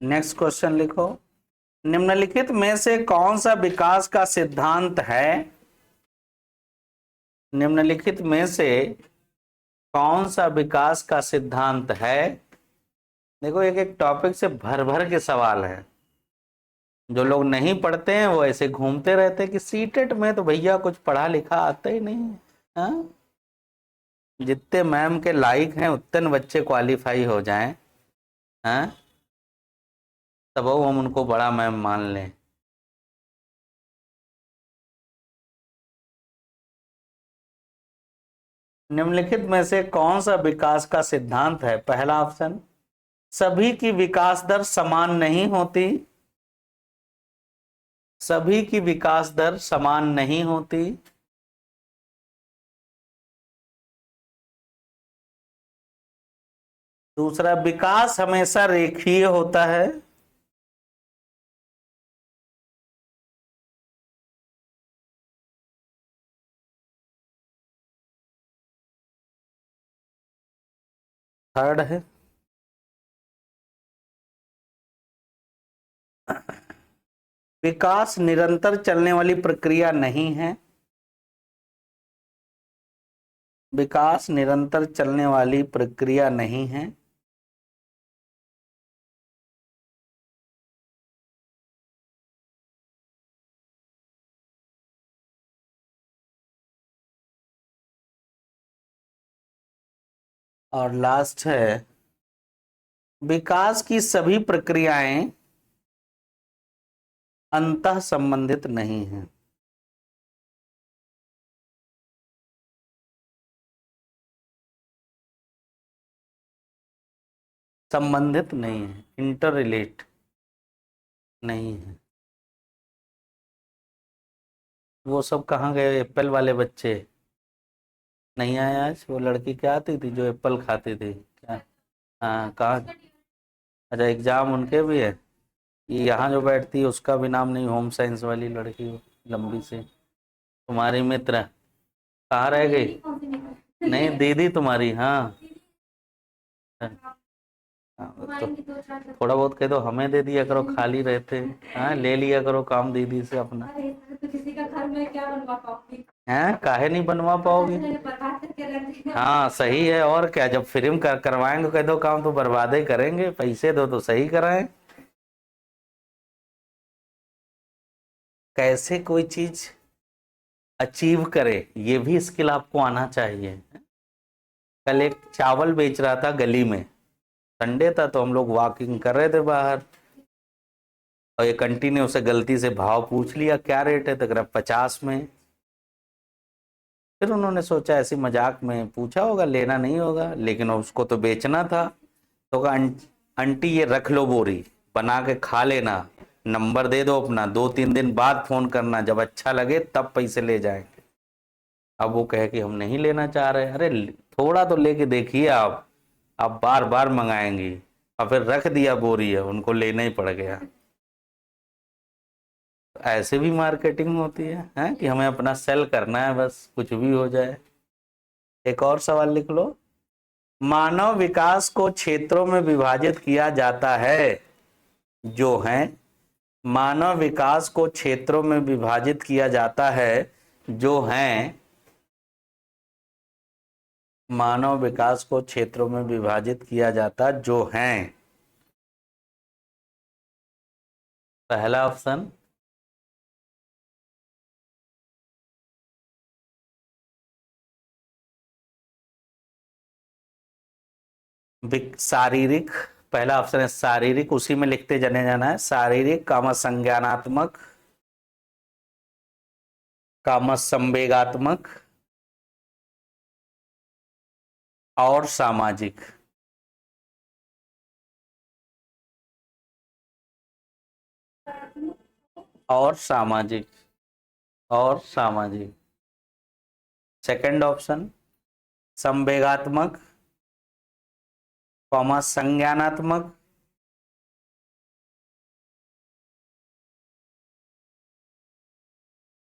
नेक्स्ट क्वेश्चन लिखो निम्नलिखित में से कौन सा विकास का सिद्धांत है। निम्नलिखित में से कौन सा विकास का सिद्धांत है। देखो एक एक टॉपिक से भर भर के सवाल है। जो लोग नहीं पढ़ते हैं वो ऐसे घूमते रहते हैं कि सीटेट में तो भैया कुछ पढ़ा लिखा आता ही नहीं है। हाँ? जितने मैम के लायक हैं उतने बच्चे क्वालिफाई हो जाएं, हाँ, तब हम उनको बड़ा मैम मान लें। निम्नलिखित में से कौन सा विकास का सिद्धांत है? पहला ऑप्शन, सभी की विकास दर समान नहीं होती। सभी की विकास दर समान नहीं होती। दूसरा, विकास हमेशा रेखीय होता है। थर्ड है, विकास निरंतर चलने वाली प्रक्रिया नहीं है। विकास निरंतर चलने वाली प्रक्रिया नहीं है। और लास्ट है, विकास की सभी प्रक्रियाएं अंतः संबंधित नहीं हैं। संबंधित नहीं है, इंटर रिलेट नहीं है। वो सब कहाँ गए एप्पल वाले बच्चे? नहीं आए आज? वो लड़की क्या आती थी जो एप्पल खाती थी, क्या? हाँ, कहाँ? अच्छा, एग्जाम उनके भी है। ये यहाँ जो बैठती है उसका भी नाम नहीं, होम साइंस वाली लड़की, लंबी से, तुम्हारी मित्र कहाँ रह गई? नहीं, दीदी तुम्हारी, हाँ। हाँ, तो थोड़ा बहुत कह दो, हमें दे दिया करो, खाली रहते। हाँ, ले लिया करो काम दीदी से अपना। तो किसी का घर में क्या बनवा पाओगी? हैं, काहे नहीं बनवा पाओगे? बर्बाद करके रख दिया। हाँ सही है, और क्या, जब फ्री में करवाएंगे कह दो काम तो बर्बाद ही करेंगे, पैसे दो तो सही कराएं। कैसे कोई चीज अचीव करे, ये भी स्किल आपको आना चाहिए। कल एक चावल बेच रहा था गली में, संडे था तो हम लोग वॉकिंग कर रहे थे बाहर, और ये कंटिन्यू से गलती से भाव पूछ लिया क्या रेट है, तो कह 50 में। फिर उन्होंने सोचा ऐसी मजाक में पूछा होगा, लेना नहीं होगा, लेकिन उसको तो बेचना था। तो कहा, आंटी ये रख लो बोरी, बना के खा लेना, नंबर दे दो अपना, 2-3 दिन बाद फोन करना, जब अच्छा लगे तब पैसे ले जाएंगे। अब वो कहे कि हम नहीं लेना चाह रहे। अरे थोड़ा तो लेके देखिए आप बार बार मंगाएंगी। और फिर रख दिया बोरी है, उनको लेना ही पड़ गया। ऐसे भी मार्केटिंग होती है कि हमें अपना सेल करना है, बस कुछ भी हो जाए। एक और सवाल लिख लो, मानव विकास को क्षेत्रों में विभाजित किया जाता है जो है, मानव विकास को क्षेत्रों में विभाजित किया जाता है जो है, मानव विकास को क्षेत्रों में विभाजित किया जाता जो है। पहला ऑप्शन, शारीरिक। पहला ऑप्शन है शारीरिक, उसी में लिखते जाने जाना है, शारीरिक, काम संज्ञानात्मक, काम संवेगात्मक और सामाजिक। और सामाजिक, और सामाजिक। सेकंड ऑप्शन, संवेगात्मक, कॉमा संज्ञानात्मक,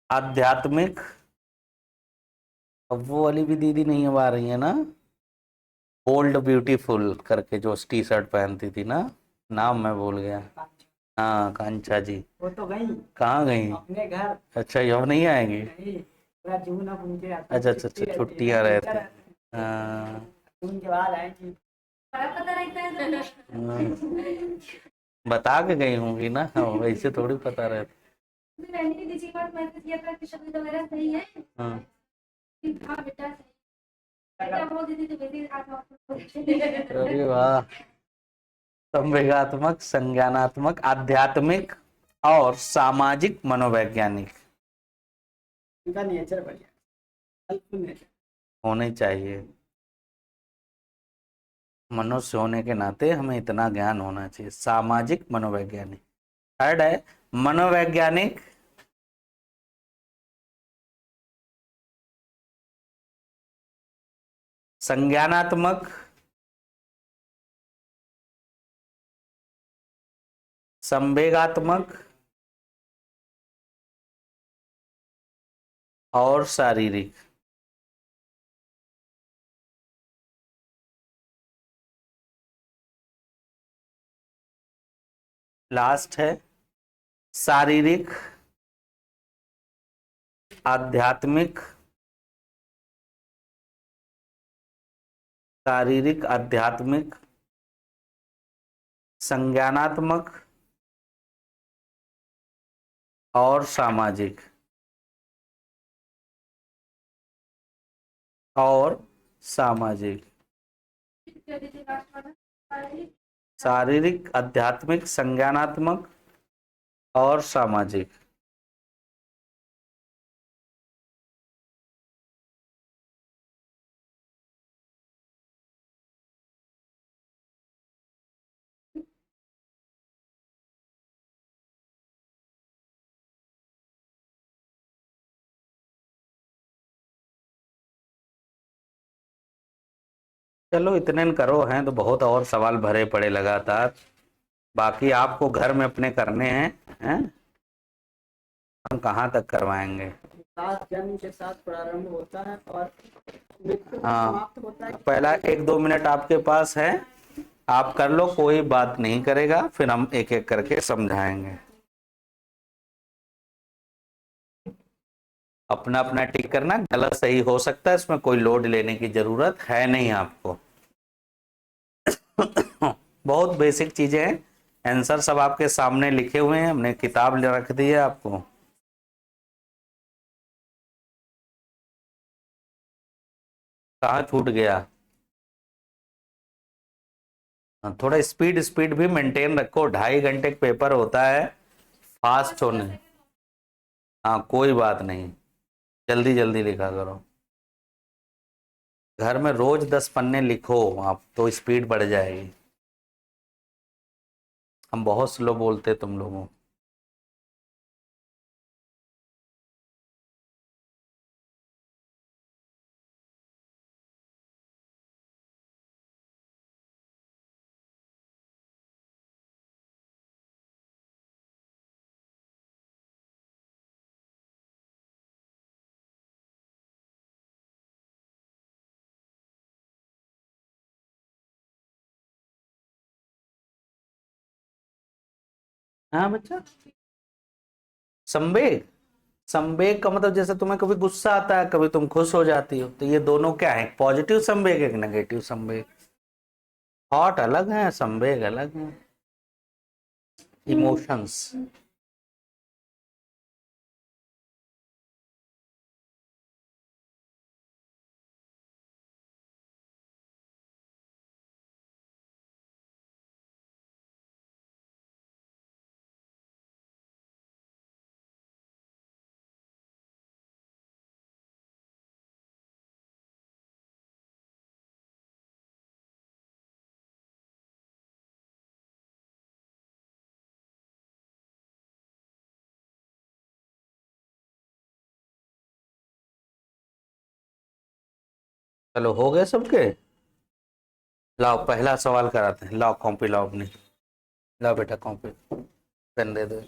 आध्यात्मिक। अब वो वाली भी दीदी नहीं अब आ रही है ना, ओल्ड ब्यूटीफुल करके जो टी शर्ट पहनती थी ना, नाम मैं भूल गया। हाँ, कांचा जी। वो तो गई कहाँ गई? अपने घर। अच्छा, ये अब नहीं आएंगी? नहीं, पूरा जून अब उनके अच्छा अच्छा अच्छा, छुट्टियाँ रहती। हाँ, जून के बाद आएंगी। बड़ा पता रहता है बता के गई होंगी ना, वैसे थोड़ी पता रहता। मैंने भी किसी बार मैसेज किया था कि शब्द वगैरह सही है। हाँ, हाँ बेटा सही, बेटा बोल देती तो बेटी अरे वाह। संवेगात्मक, संज्ञानात्मक, आध्यात्मिक और सामाजिक मनोवैज्ञानिक। उनका नेचर बढ़िया, हेल्पफुल नेचर। होने चाहिए। मनुष्य होने के नाते हमें इतना ज्ञान होना चाहिए। सामाजिक मनोवैज्ञानिक। थर्ड है मनोवैज्ञानिक, संज्ञानात्मक, संवेगात्मक और शारीरिक। लास्ट है शारीरिक, आध्यात्मिक, शारीरिक, आध्यात्मिक, संज्ञानात्मक और सामाजिक। और सामाजिक। शारीरिक, आध्यात्मिक, संज्ञानात्मक और सामाजिक। चलो इतने न करो, हैं तो बहुत और सवाल भरे पड़े लगातार, बाकी आपको घर में अपने करने हैं? हम कहाँ तक करवाएंगे? विकास जन्म के साथ प्रारंभ होता है और मृत्यु में हाँ, समाप्त होता है। पहला 1-2 मिनट आपके पास है, आप कर लो, कोई बात नहीं करेगा, फिर हम एक एक करके समझाएंगे। अपना अपना टिक करना, गलत सही हो सकता है, इसमें कोई लोड लेने की जरूरत है नहीं आपको। बहुत बेसिक चीजें हैं, आंसर सब आपके सामने लिखे हुए हैं, हमने किताब रख दी है आपको। कहाँ छूट गया? थोड़ा स्पीड स्पीड भी मेंटेन रखो, 2.5 घंटे का पेपर होता है, फास्ट होने। हाँ कोई बात नहीं, जल्दी जल्दी लिखा करो। घर में रोज 10 पन्ने लिखो आप, तो स्पीड बढ़ जाएगी। हम बहुत स्लो बोलते तुम लोगों। हाँ बच्चा, संवेग। संवेग का मतलब जैसे तुम्हें कभी गुस्सा आता है, कभी तुम खुश हो जाती हो, तो ये दोनों क्या है? पॉजिटिव संवेग, एक नेगेटिव संवेग। थॉट अलग है, संवेग अलग है, इमोशंस। चलो हो गए सबके? लाओ पहला सवाल कराते हैं, लाओ कॉपी लाओ अपनी, लाओ बेटा कॉपी, पेन दे दो।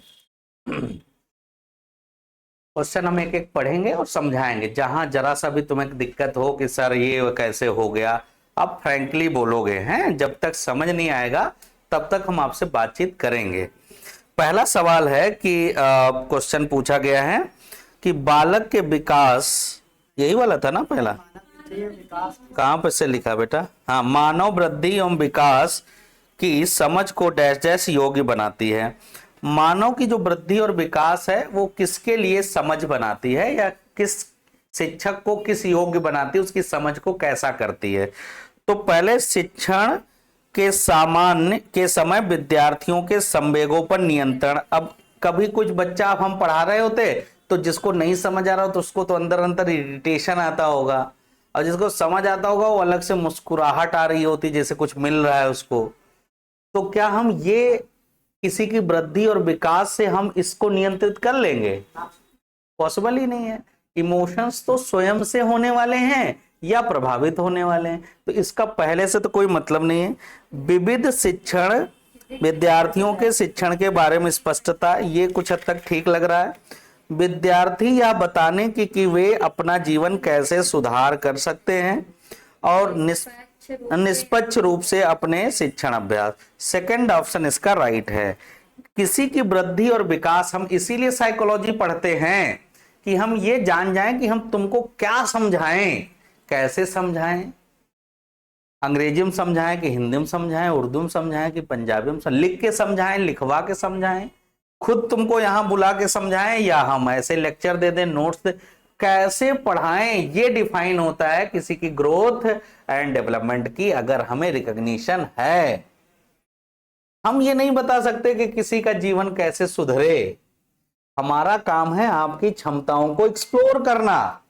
क्वेश्चन हम एक एक पढ़ेंगे और समझाएंगे, जहां जरा सा भी तुम्हें दिक्कत हो कि सर ये कैसे हो गया, आप फ्रैंकली बोलोगे, हैं? जब तक समझ नहीं आएगा तब तक हम आपसे बातचीत करेंगे। पहला सवाल है कि क्वेश्चन पूछा गया है कि बालक के विकास, यही वाला था ना पहला? विकास कहां पर से लिखा बेटा? हाँ, मानव वृद्धि एवं विकास की समझ को डैश डैश योग्य बनाती है। मानव की जो वृद्धि और विकास है वो किसके लिए समझ बनाती है, या किस शिक्षक को किस योग्य बनाती है, उसकी समझ को कैसा करती है? तो पहले शिक्षण के सामान्य के समय विद्यार्थियों के संवेगों पर नियंत्रण। अब कभी कुछ बच्चा हम पढ़ा रहे होते तो जिसको नहीं समझ आ रहा हो तो उसको तो अंदर अंदर इरिटेशन आता होगा, और जिसको समझ आता होगा वो अलग से मुस्कुराहट आ रही होती जैसे कुछ मिल रहा है उसको। तो क्या हम ये किसी की वृद्धि और विकास से हम इसको नियंत्रित कर लेंगे? पॉसिबल ही नहीं है। इमोशंस तो स्वयं से होने वाले हैं या प्रभावित होने वाले हैं, तो इसका पहले से तो कोई मतलब नहीं है। विविध शिक्षण, विद्यार्थियों के शिक्षण के बारे में स्पष्टता, ये कुछ हद तक ठीक लग रहा है। विद्यार्थी यह बताने की कि वे अपना जीवन कैसे सुधार कर सकते हैं और निष्पक्ष रूप से अपने शिक्षण अभ्यास। सेकंड ऑप्शन इसका राइट है। किसी की वृद्धि और विकास हम इसीलिए साइकोलॉजी पढ़ते हैं कि हम ये जान जाएं कि हम तुमको क्या समझाएं, कैसे समझाएं। अंग्रेजी में समझाएं कि हिंदी में समझाएं, उर्दू में समझाएं कि पंजाबी में लिख के समझाएं, लिखवा के समझाएं, खुद तुमको यहां बुला के समझाएं या हम ऐसे लेक्चर दे दें, नोट्स दे, कैसे पढ़ाएं, ये डिफाइन होता है किसी की ग्रोथ एंड डेवलपमेंट की, अगर हमें रिकॉग्निशन है। हम ये नहीं बता सकते कि किसी का जीवन कैसे सुधरे। हमारा काम है आपकी क्षमताओं को एक्सप्लोर करना।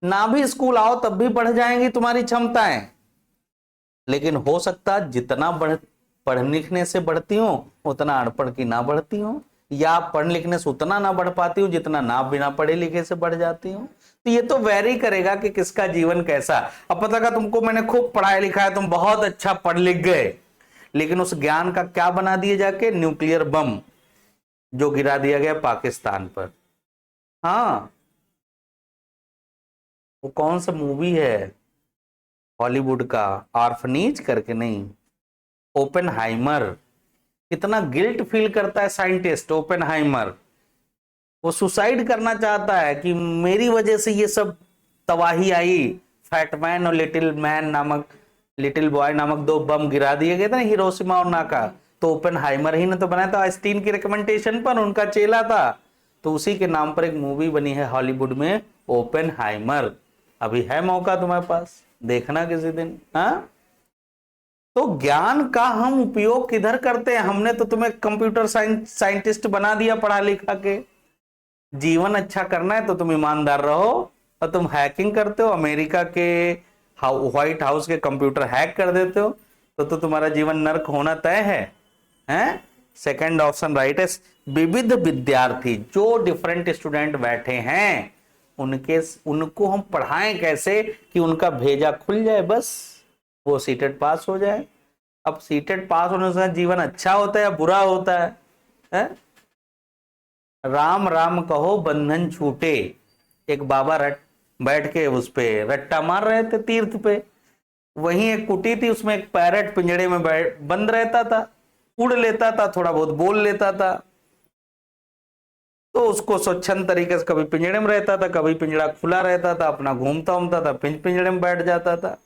ना भी स्कूल आओ तब भी बढ़ जाएंगी तुम्हारी क्षमताएं, लेकिन हो सकता जितना पढ़ लिखने से बढ़ती हो उतना अनपढ़ की ना बढ़ती हो, या पढ़ लिखने से उतना ना बढ़ पाती हूँ जितना ना बिना पढ़े लिखे से बढ़ जाती हूँ। तो ये तो वेरी करेगा कि किसका जीवन कैसा। अब पता का तुमको मैंने खूब पढ़ाया लिखा है, तुम बहुत अच्छा पढ़ लिख गए, लेकिन उस ज्ञान का क्या बना दिए जाके? न्यूक्लियर बम जो गिरा दिया गया पाकिस्तान पर। हाँ, वो कौन सा मूवी है हॉलीवुड का, ऑर्फनीज करके? नहीं, ओपेनहाइमर। कितना गिल्ट फील करता है साइंटिस्ट ओपेनहाइमर। वो सुसाइड करना चाहता है कि मेरी वजह से ये सब तबाही आई। फैटमैन और लिटिल बॉय नामक दो बम गिरा दिए गए थे ना, हिरोशिमा और नाका। तो ओपेनहाइमर ही ने तो बनाया था, आइंस्टीन की रिकमेंडेशन पर, उनका चेला था। तो उसी के नाम पर एक मूवी बनी है हॉलीवुड में, ओपेनहाइमर। अभी है मौका तुम्हारे पास, देखना किसी दिन। हाँ, तो ज्ञान का हम उपयोग किधर करते हैं? हमने तो तुम्हें कंप्यूटर साइंटिस्ट बना दिया पढ़ा लिखा के। जीवन अच्छा करना है तो तुम ईमानदार रहो, और तुम हैकिंग करते हो, अमेरिका के व्हाइट हाउस के कंप्यूटर हैक कर देते हो, तो तुम्हारा जीवन नर्क होना तय है। हैं? सेकंड ऑप्शन राइट है। विविध विद्यार्थी, जो डिफरेंट स्टूडेंट बैठे हैं, उनको हम पढ़ाएं कैसे कि उनका भेजा खुल जाए, बस वो सीटेट पास हो जाए। अब सीटेट पास होने से जीवन अच्छा होता है या बुरा होता है? राम राम कहो बंधन छूटे। एक बाबा बैठ के उस पे रट्टा मार रहे थे तीर्थ पे। वहीं एक कुटी थी, उसमें एक पैरट पिंजड़े में बंद रहता था, उड़ लेता था, थोड़ा बहुत बोल लेता था। तो उसको स्वच्छंद तरीके से कभी पिंजड़े में रहता था, कभी पिंजड़ा खुला रहता था, अपना घूमता घूमता था, पिंजड़े में बैठ जाता था।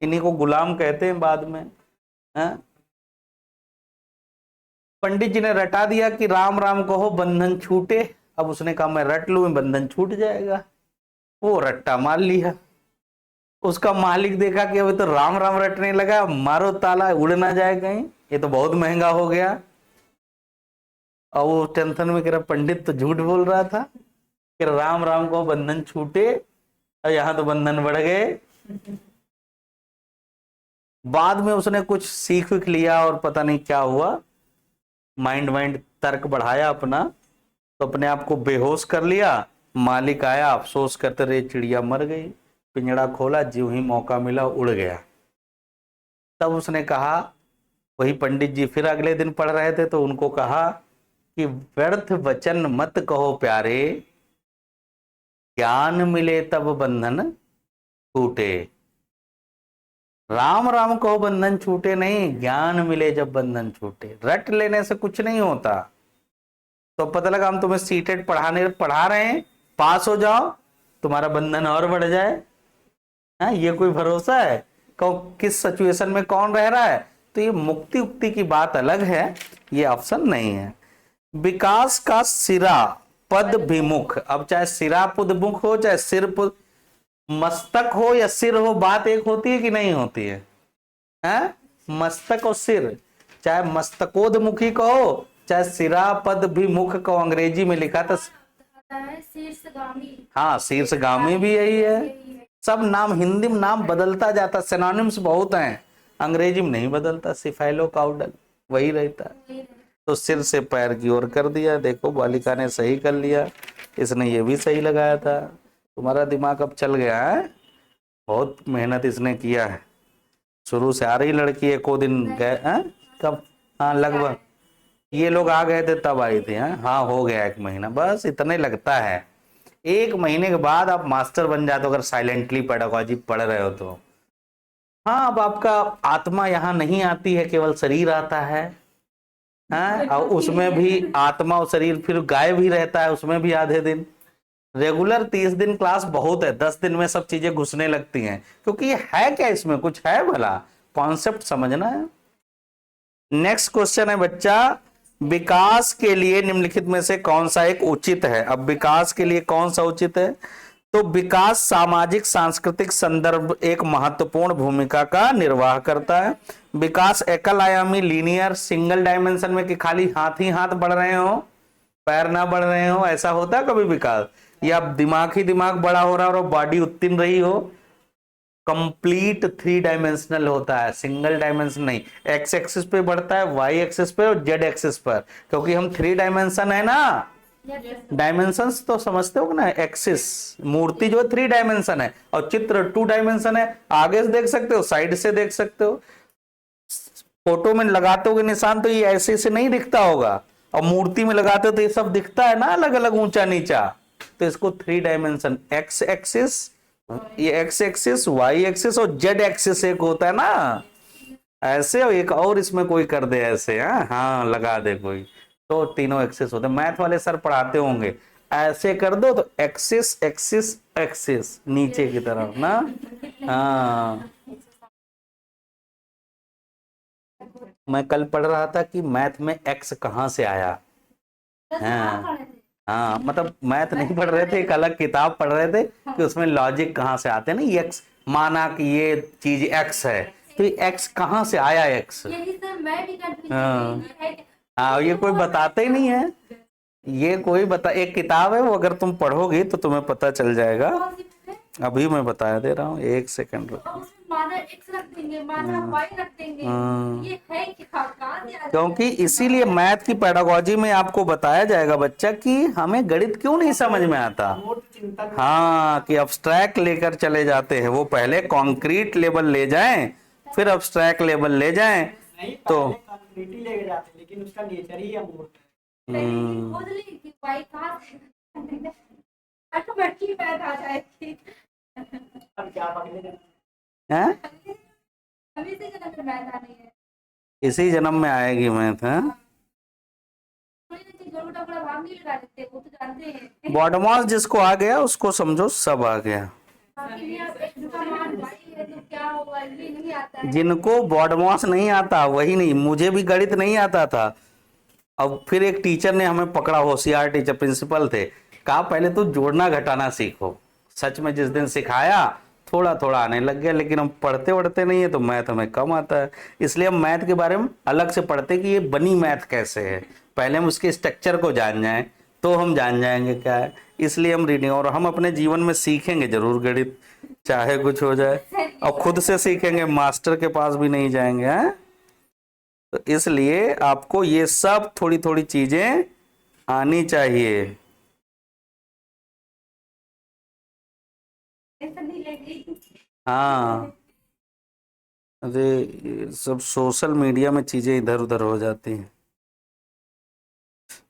इन्हीं को गुलाम कहते हैं बाद में। पंडित जी ने रटा दिया कि राम राम कहो बंधन छूटे। अब उसने कहा मैं रट लूं, बंधन छूट जाएगा। वो रट्टा मार लिया। उसका मालिक देखा कि अभी तो राम राम रटने लगा, मारो ताला, उड़ ना जाए कहीं, ये तो बहुत महंगा हो गया। और वो टेंशन में कह रहा पंडित तो झूठ बोल रहा था कि राम राम को बंधन छूटे, और यहां तो बंधन बढ़ गए। बाद में उसने कुछ सीख विख लिया और पता नहीं क्या हुआ, माइंड तर्क बढ़ाया अपना, तो अपने आप को बेहोश कर लिया। मालिक आया, अफसोस करते रहे, चिड़िया मर गई। पिंजड़ा खोला, ज्यों ही मौका मिला उड़ गया। तब उसने कहा, वही पंडित जी फिर अगले दिन पढ़ रहे थे, तो उनको कहा कि व्यर्थ वचन मत कहो प्यारे, ज्ञान मिले तब बंधन छूटे। राम राम कहो बंधन छूटे नहीं, ज्ञान मिले जब बंधन छूटे। रट लेने से कुछ नहीं होता। तो पता लगा हम तुम्हें सीटेट पढ़ा रहे हैं, पास हो जाओ, तुम्हारा बंधन और बढ़ जाए। ये कोई भरोसा है? किस सिचुएशन में कौन रह रहा है? तो ये मुक्ति उक्ति की बात अलग है, ये ऑप्शन नहीं है। विकास का सिरा पद विमुख। अब चाहे सिरा पद मुख हो, चाहे सिर पद, मस्तक हो या सिर हो, बात एक होती है कि नहीं होती है? मस्तक और सिर, चाहे मस्तकोदमुखी कहो, चाहे सिरा पद विमुख कहो। अंग्रेजी में लिखा था शीर्षगामी। हाँ, शीर्षगामी भी यही है। सब नाम हिंदी में नाम बदलता जाता, सिनोनिम्स बहुत हैं, अंग्रेजी में नहीं बदलता, सिफेलोकाउडल वही रहता है। तो सिर से पैर की ओर कर दिया, देखो बालिका ने सही कर लिया, इसने ये भी सही लगाया था। तुम्हारा दिमाग अब चल गया है, बहुत मेहनत इसने किया है। शुरू से आ रही लड़की, एको दिन गए हैं कब, हाँ लगभग ये लोग आ गए थे तब आई थी। हाँ हो गया 1 महीना, बस इतने लगता है। 1 महीने के बाद आप मास्टर बन जाते हो अगर साइलेंटली पेडागॉजी पढ़ रहे हो तो। हाँ अब आपका आत्मा यहाँ नहीं आती है, केवल शरीर आता है। हाँ और उसमें भी आत्मा और शरीर फिर गायब ही रहता है, उसमें भी आधे दिन। रेगुलर 30 दिन क्लास बहुत है, 10 दिन में सब चीजें घुसने लगती हैं, क्योंकि ये है क्या, इसमें कुछ है भला, कॉन्सेप्ट समझना है। नेक्स्ट क्वेश्चन है बच्चा, विकास के लिए निम्नलिखित में से कौन सा एक उचित है। अब विकास के लिए कौन सा उचित है, तो विकास सामाजिक सांस्कृतिक संदर्भ एक महत्वपूर्ण भूमिका का निर्वाह करता है। विकास एकल आयामी लीनियर सिंगल डायमेंशन में कि खाली हाथ ही हाथ बढ़ रहे हो, पैर ना बढ़ रहे हो, ऐसा होता है कभी विकास, या दिमाग ही दिमाग बड़ा हो रहा है और बॉडी उत्तीर्ण रही हो। कंप्लीट 3 डायमेंशनल होता है, सिंगल डायमेंशन नहीं। एक्स एक्सिस पे बढ़ता है, वाई एक्सिस पे और जेड एक्सिस पर, क्योंकि हम 3 डायमेंशन है ना। डायमेंशंस तो समझते हो ना, एक्सिस मूर्ति जो है 3 डायमेंशन है और चित्र 2 डायमेंशन है। आगे से देख सकते हो, साइड से देख सकते हो। फोटो में लगाते हो निशान तो ये ऐसे से नहीं दिखता होगा, और मूर्ति में लगाते हो तो ये सब दिखता है ना, अलग अलग ऊंचा नीचा। तो इसको 3 डायमेंशन, एक्स एक्सिस, ये एक्स एक्सिस, वाई एक्सिस और जेड एक्सिस एक होता है ना ऐसे, और एक और इसमें कोई कर दे ऐसे, हाँ लगा दे कोई, तो तीनों एक्सिस होते हैं। मैथ वाले सर पढ़ाते होंगे, ऐसे कर दो तो एक्सिस एक्सिस एक्सिस नीचे की तरफ ना। हाँ मैं कल पढ़ रहा था कि मैथ में एक्स कहाँ से आया। हाँ हाँ मतलब मैथ नहीं पढ़ रहे थे, एक अलग किताब पढ़ रहे थे कि उसमें लॉजिक कहाँ से आते हैं ना। एक्स माना कि ये चीज एक्स है, तो एक्स कहाँ से आया एक्स। हाँ हाँ ये कोई बताते ही नहीं है, ये कोई बता, एक किताब है वो, अगर तुम पढ़ोगी तो तुम्हें पता चल जाएगा। अभी मैं बता दे रहा हूँ, 1 सेकंड रुको। माना एक्स रख देंगे, माना वाई रख देंगे, ये है क्या, कहाँ से आ जाएगा? क्योंकि इसीलिए मैथ की पेडागोजी में आपको बताया जाएगा बच्चा कि हमें गणित क्यों नहीं समझ में आता। हाँ कि अब्स्ट्रैक्ट लेकर चले जाते हैं, वो पहले कॉन्क्रीट लेवल ले जाएं फिर अब्स्ट्रैक्ट लेवल ले जाएं। तो लेके जाते हैं, लेकिन उसका नेचर ही अमूर्त है। ऑटोमेटिक मैथ आ जाएगी। अब क्या पकड़े हैं? अभी से जन्म में मैथ आनी है, इसी जन्म में आएगी मैथ। है भाग नहीं लगा देते, वो तो जानते हैं। बॉडमॉस जिसको आ गया उसको समझो सब आ गया। बाकी भी आप एक का मान वाई है तो क्या होगा, ये नहीं आता है। जिनको बॉडमॉस नहीं आता वही नहीं, मुझे भी गणित नहीं आता था। अब फिर एक टीचर ने हमें पकड़ा, होशियार टीचर प्रिंसिपल थे, कहा पहले तो जोड़ना घटाना सीखो। सच में जिस दिन सिखाया थोड़ा थोड़ा आने लग गया, लेकिन हम पढ़ते वढ़ते नहीं है तो मैथ हमें कम आता है। इसलिए हम मैथ के बारे में अलग से पढ़ते कि ये बनी मैथ कैसे है, पहले हम उसके स्ट्रक्चर को जान जाएं तो हम जान जाएंगे क्या है। इसलिए हम रीडिंग, और हम अपने जीवन में सीखेंगे जरूर गणित, चाहे कुछ हो जाए, और खुद से सीखेंगे, मास्टर के पास भी नहीं जाएंगे। हैं तो इसलिए आपको ये सब थोड़ी थोड़ी चीजें आनी चाहिए। हाँ अरे ये सब सोशल मीडिया में चीजें इधर उधर हो जाती हैं।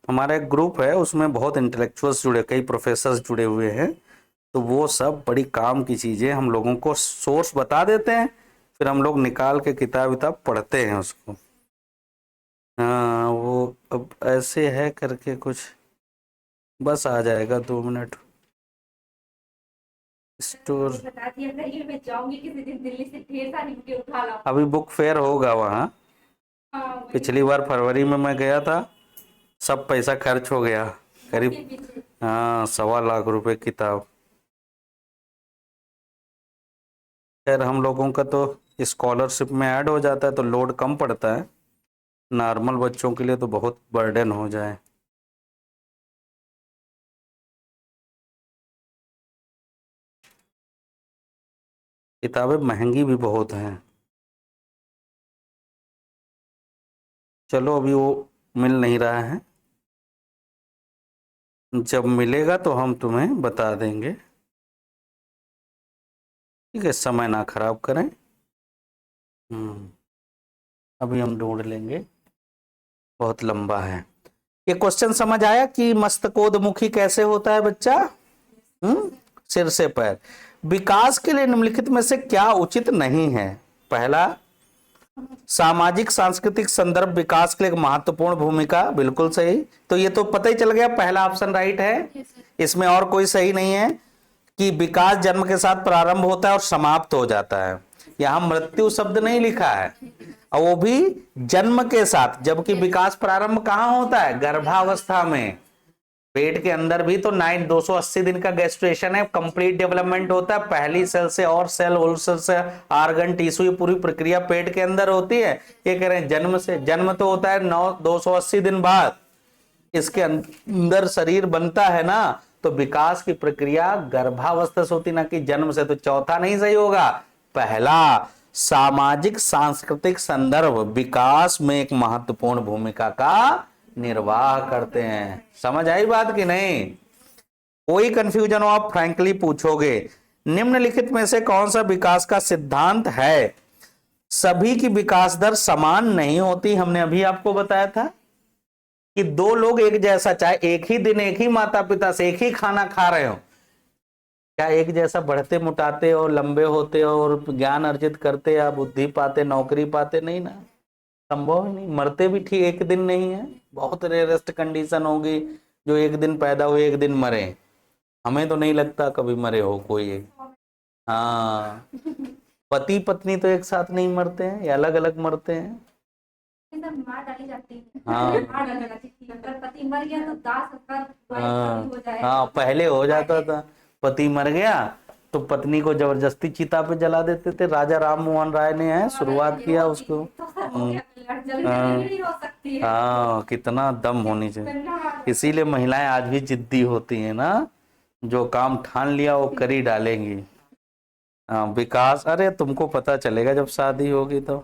हमारा एक ग्रुप है, उसमें बहुत इंटेलेक्चुअल्स जुड़े, कई प्रोफेसर्स जुड़े हुए हैं, तो वो सब बड़ी काम की चीजें हम लोगों को सोर्स बता देते हैं, फिर हम लोग निकाल के किताब पढ़ते हैं उसको। हाँ वो अब ऐसे है करके कुछ, बस आ जाएगा 2 मिनट। स्टोर बता दिया था, ये मैं जाऊंगी किसी दिन दिल्ली से, ढेर सारी बुकें उठा लाऊं। अभी बुक फेयर होगा वहाँ, हाँ, वही। पिछली बार फरवरी में मैं गया था, सब पैसा खर्च हो गया करीब, हाँ 1.25 लाख रुपए किताब। खैर हम लोगों का तो स्कॉलरशिप में ऐड हो जाता है तो लोड कम पड़ता है, नॉर्मल बच्चों के लिए तो बहुत बर्डन हो जाए। किताबें महंगी भी बहुत हैं। चलो अभी वो मिल नहीं रहा है, जब मिलेगा तो हम तुम्हें बता देंगे। ठीक है, समय ना खराब करें। अभी हम ढूंढ लेंगे, बहुत लंबा है ये क्वेश्चन। समझ आया कि मस्तकोद्मुखी कैसे होता है बच्चा? सिर से पैर। विकास के लिए निम्नलिखित में से क्या उचित नहीं है? पहला, सामाजिक सांस्कृतिक संदर्भ विकास के लिए एक महत्वपूर्ण भूमिका। बिल्कुल सही। तो ये तो पता ही चल गया, पहला ऑप्शन राइट है, इसमें और कोई सही नहीं है कि विकास जन्म के साथ प्रारंभ होता है और समाप्त हो जाता है। यहां मृत्यु शब्द नहीं लिखा है, और वो भी जन्म के साथ, जबकि विकास प्रारंभ कहां होता है? गर्भावस्था में। पेट के अंदर भी तो 280 दिन का गेस्टेशन है, कंप्लीट डेवलपमेंट होता है। पहली सेल से और सेल, होल सेल से आर्गन, टिश्यू, ये पूरी प्रक्रिया पेट के अंदर होती है। ये कह रहे हैं जन्म से, जन्म तो होता है 280 दिन बाद इसके अंदर शरीर बनता है ना। तो विकास की प्रक्रिया गर्भावस्था से होती, ना कि जन्म से। तो चौथा नहीं सही होगा, पहला, सामाजिक सांस्कृतिक संदर्भ विकास में एक महत्वपूर्ण भूमिका का निर्वाह करते हैं। समझ आई बात कि नहीं? कोई कंफ्यूजन हो आप फ्रैंकली पूछोगे। निम्नलिखित में से कौन सा विकास का सिद्धांत है? सभी की विकास दर समान नहीं होती। हमने अभी आपको बताया था कि दो लोग एक जैसा, चाहे एक ही दिन एक ही माता पिता से एक ही खाना खा रहे हो, क्या एक जैसा बढ़ते मुटाते और लंबे होते और ज्ञान अर्जित करते या बुद्धि पाते, नौकरी पाते? नहीं ना, संभव ही नहीं। मरते भी ठीक एक दिन नहीं है, बहुत रेयरेस्ट कंडीशन होगी जो एक दिन पैदा हुए एक दिन मरे। हमें तो नहीं लगता कभी मरे हो कोई एक। हाँ, पति पत्नी तो एक साथ नहीं मरते हैं, या अलग अलग मरते हैं। मार डाली जाती है। हाँ मार डाली जाती है। अगर पति मर गया तो दाह संस्कार हाँ हो जाएगा। हाँ, पहले हो जाता था, पति मर गया तो पत्नी को जबरदस्ती चिता पे जला देते थे। राजा राम मोहन राय ने है शुरुआत किया उसको। हाँ, कितना दम होनी चाहिए। इसीलिए महिलाएं आज भी जिद्दी होती हैं ना, जो काम ठान लिया वो कर ही डालेंगी। हाँ, विकास, अरे तुमको पता चलेगा जब शादी होगी तो।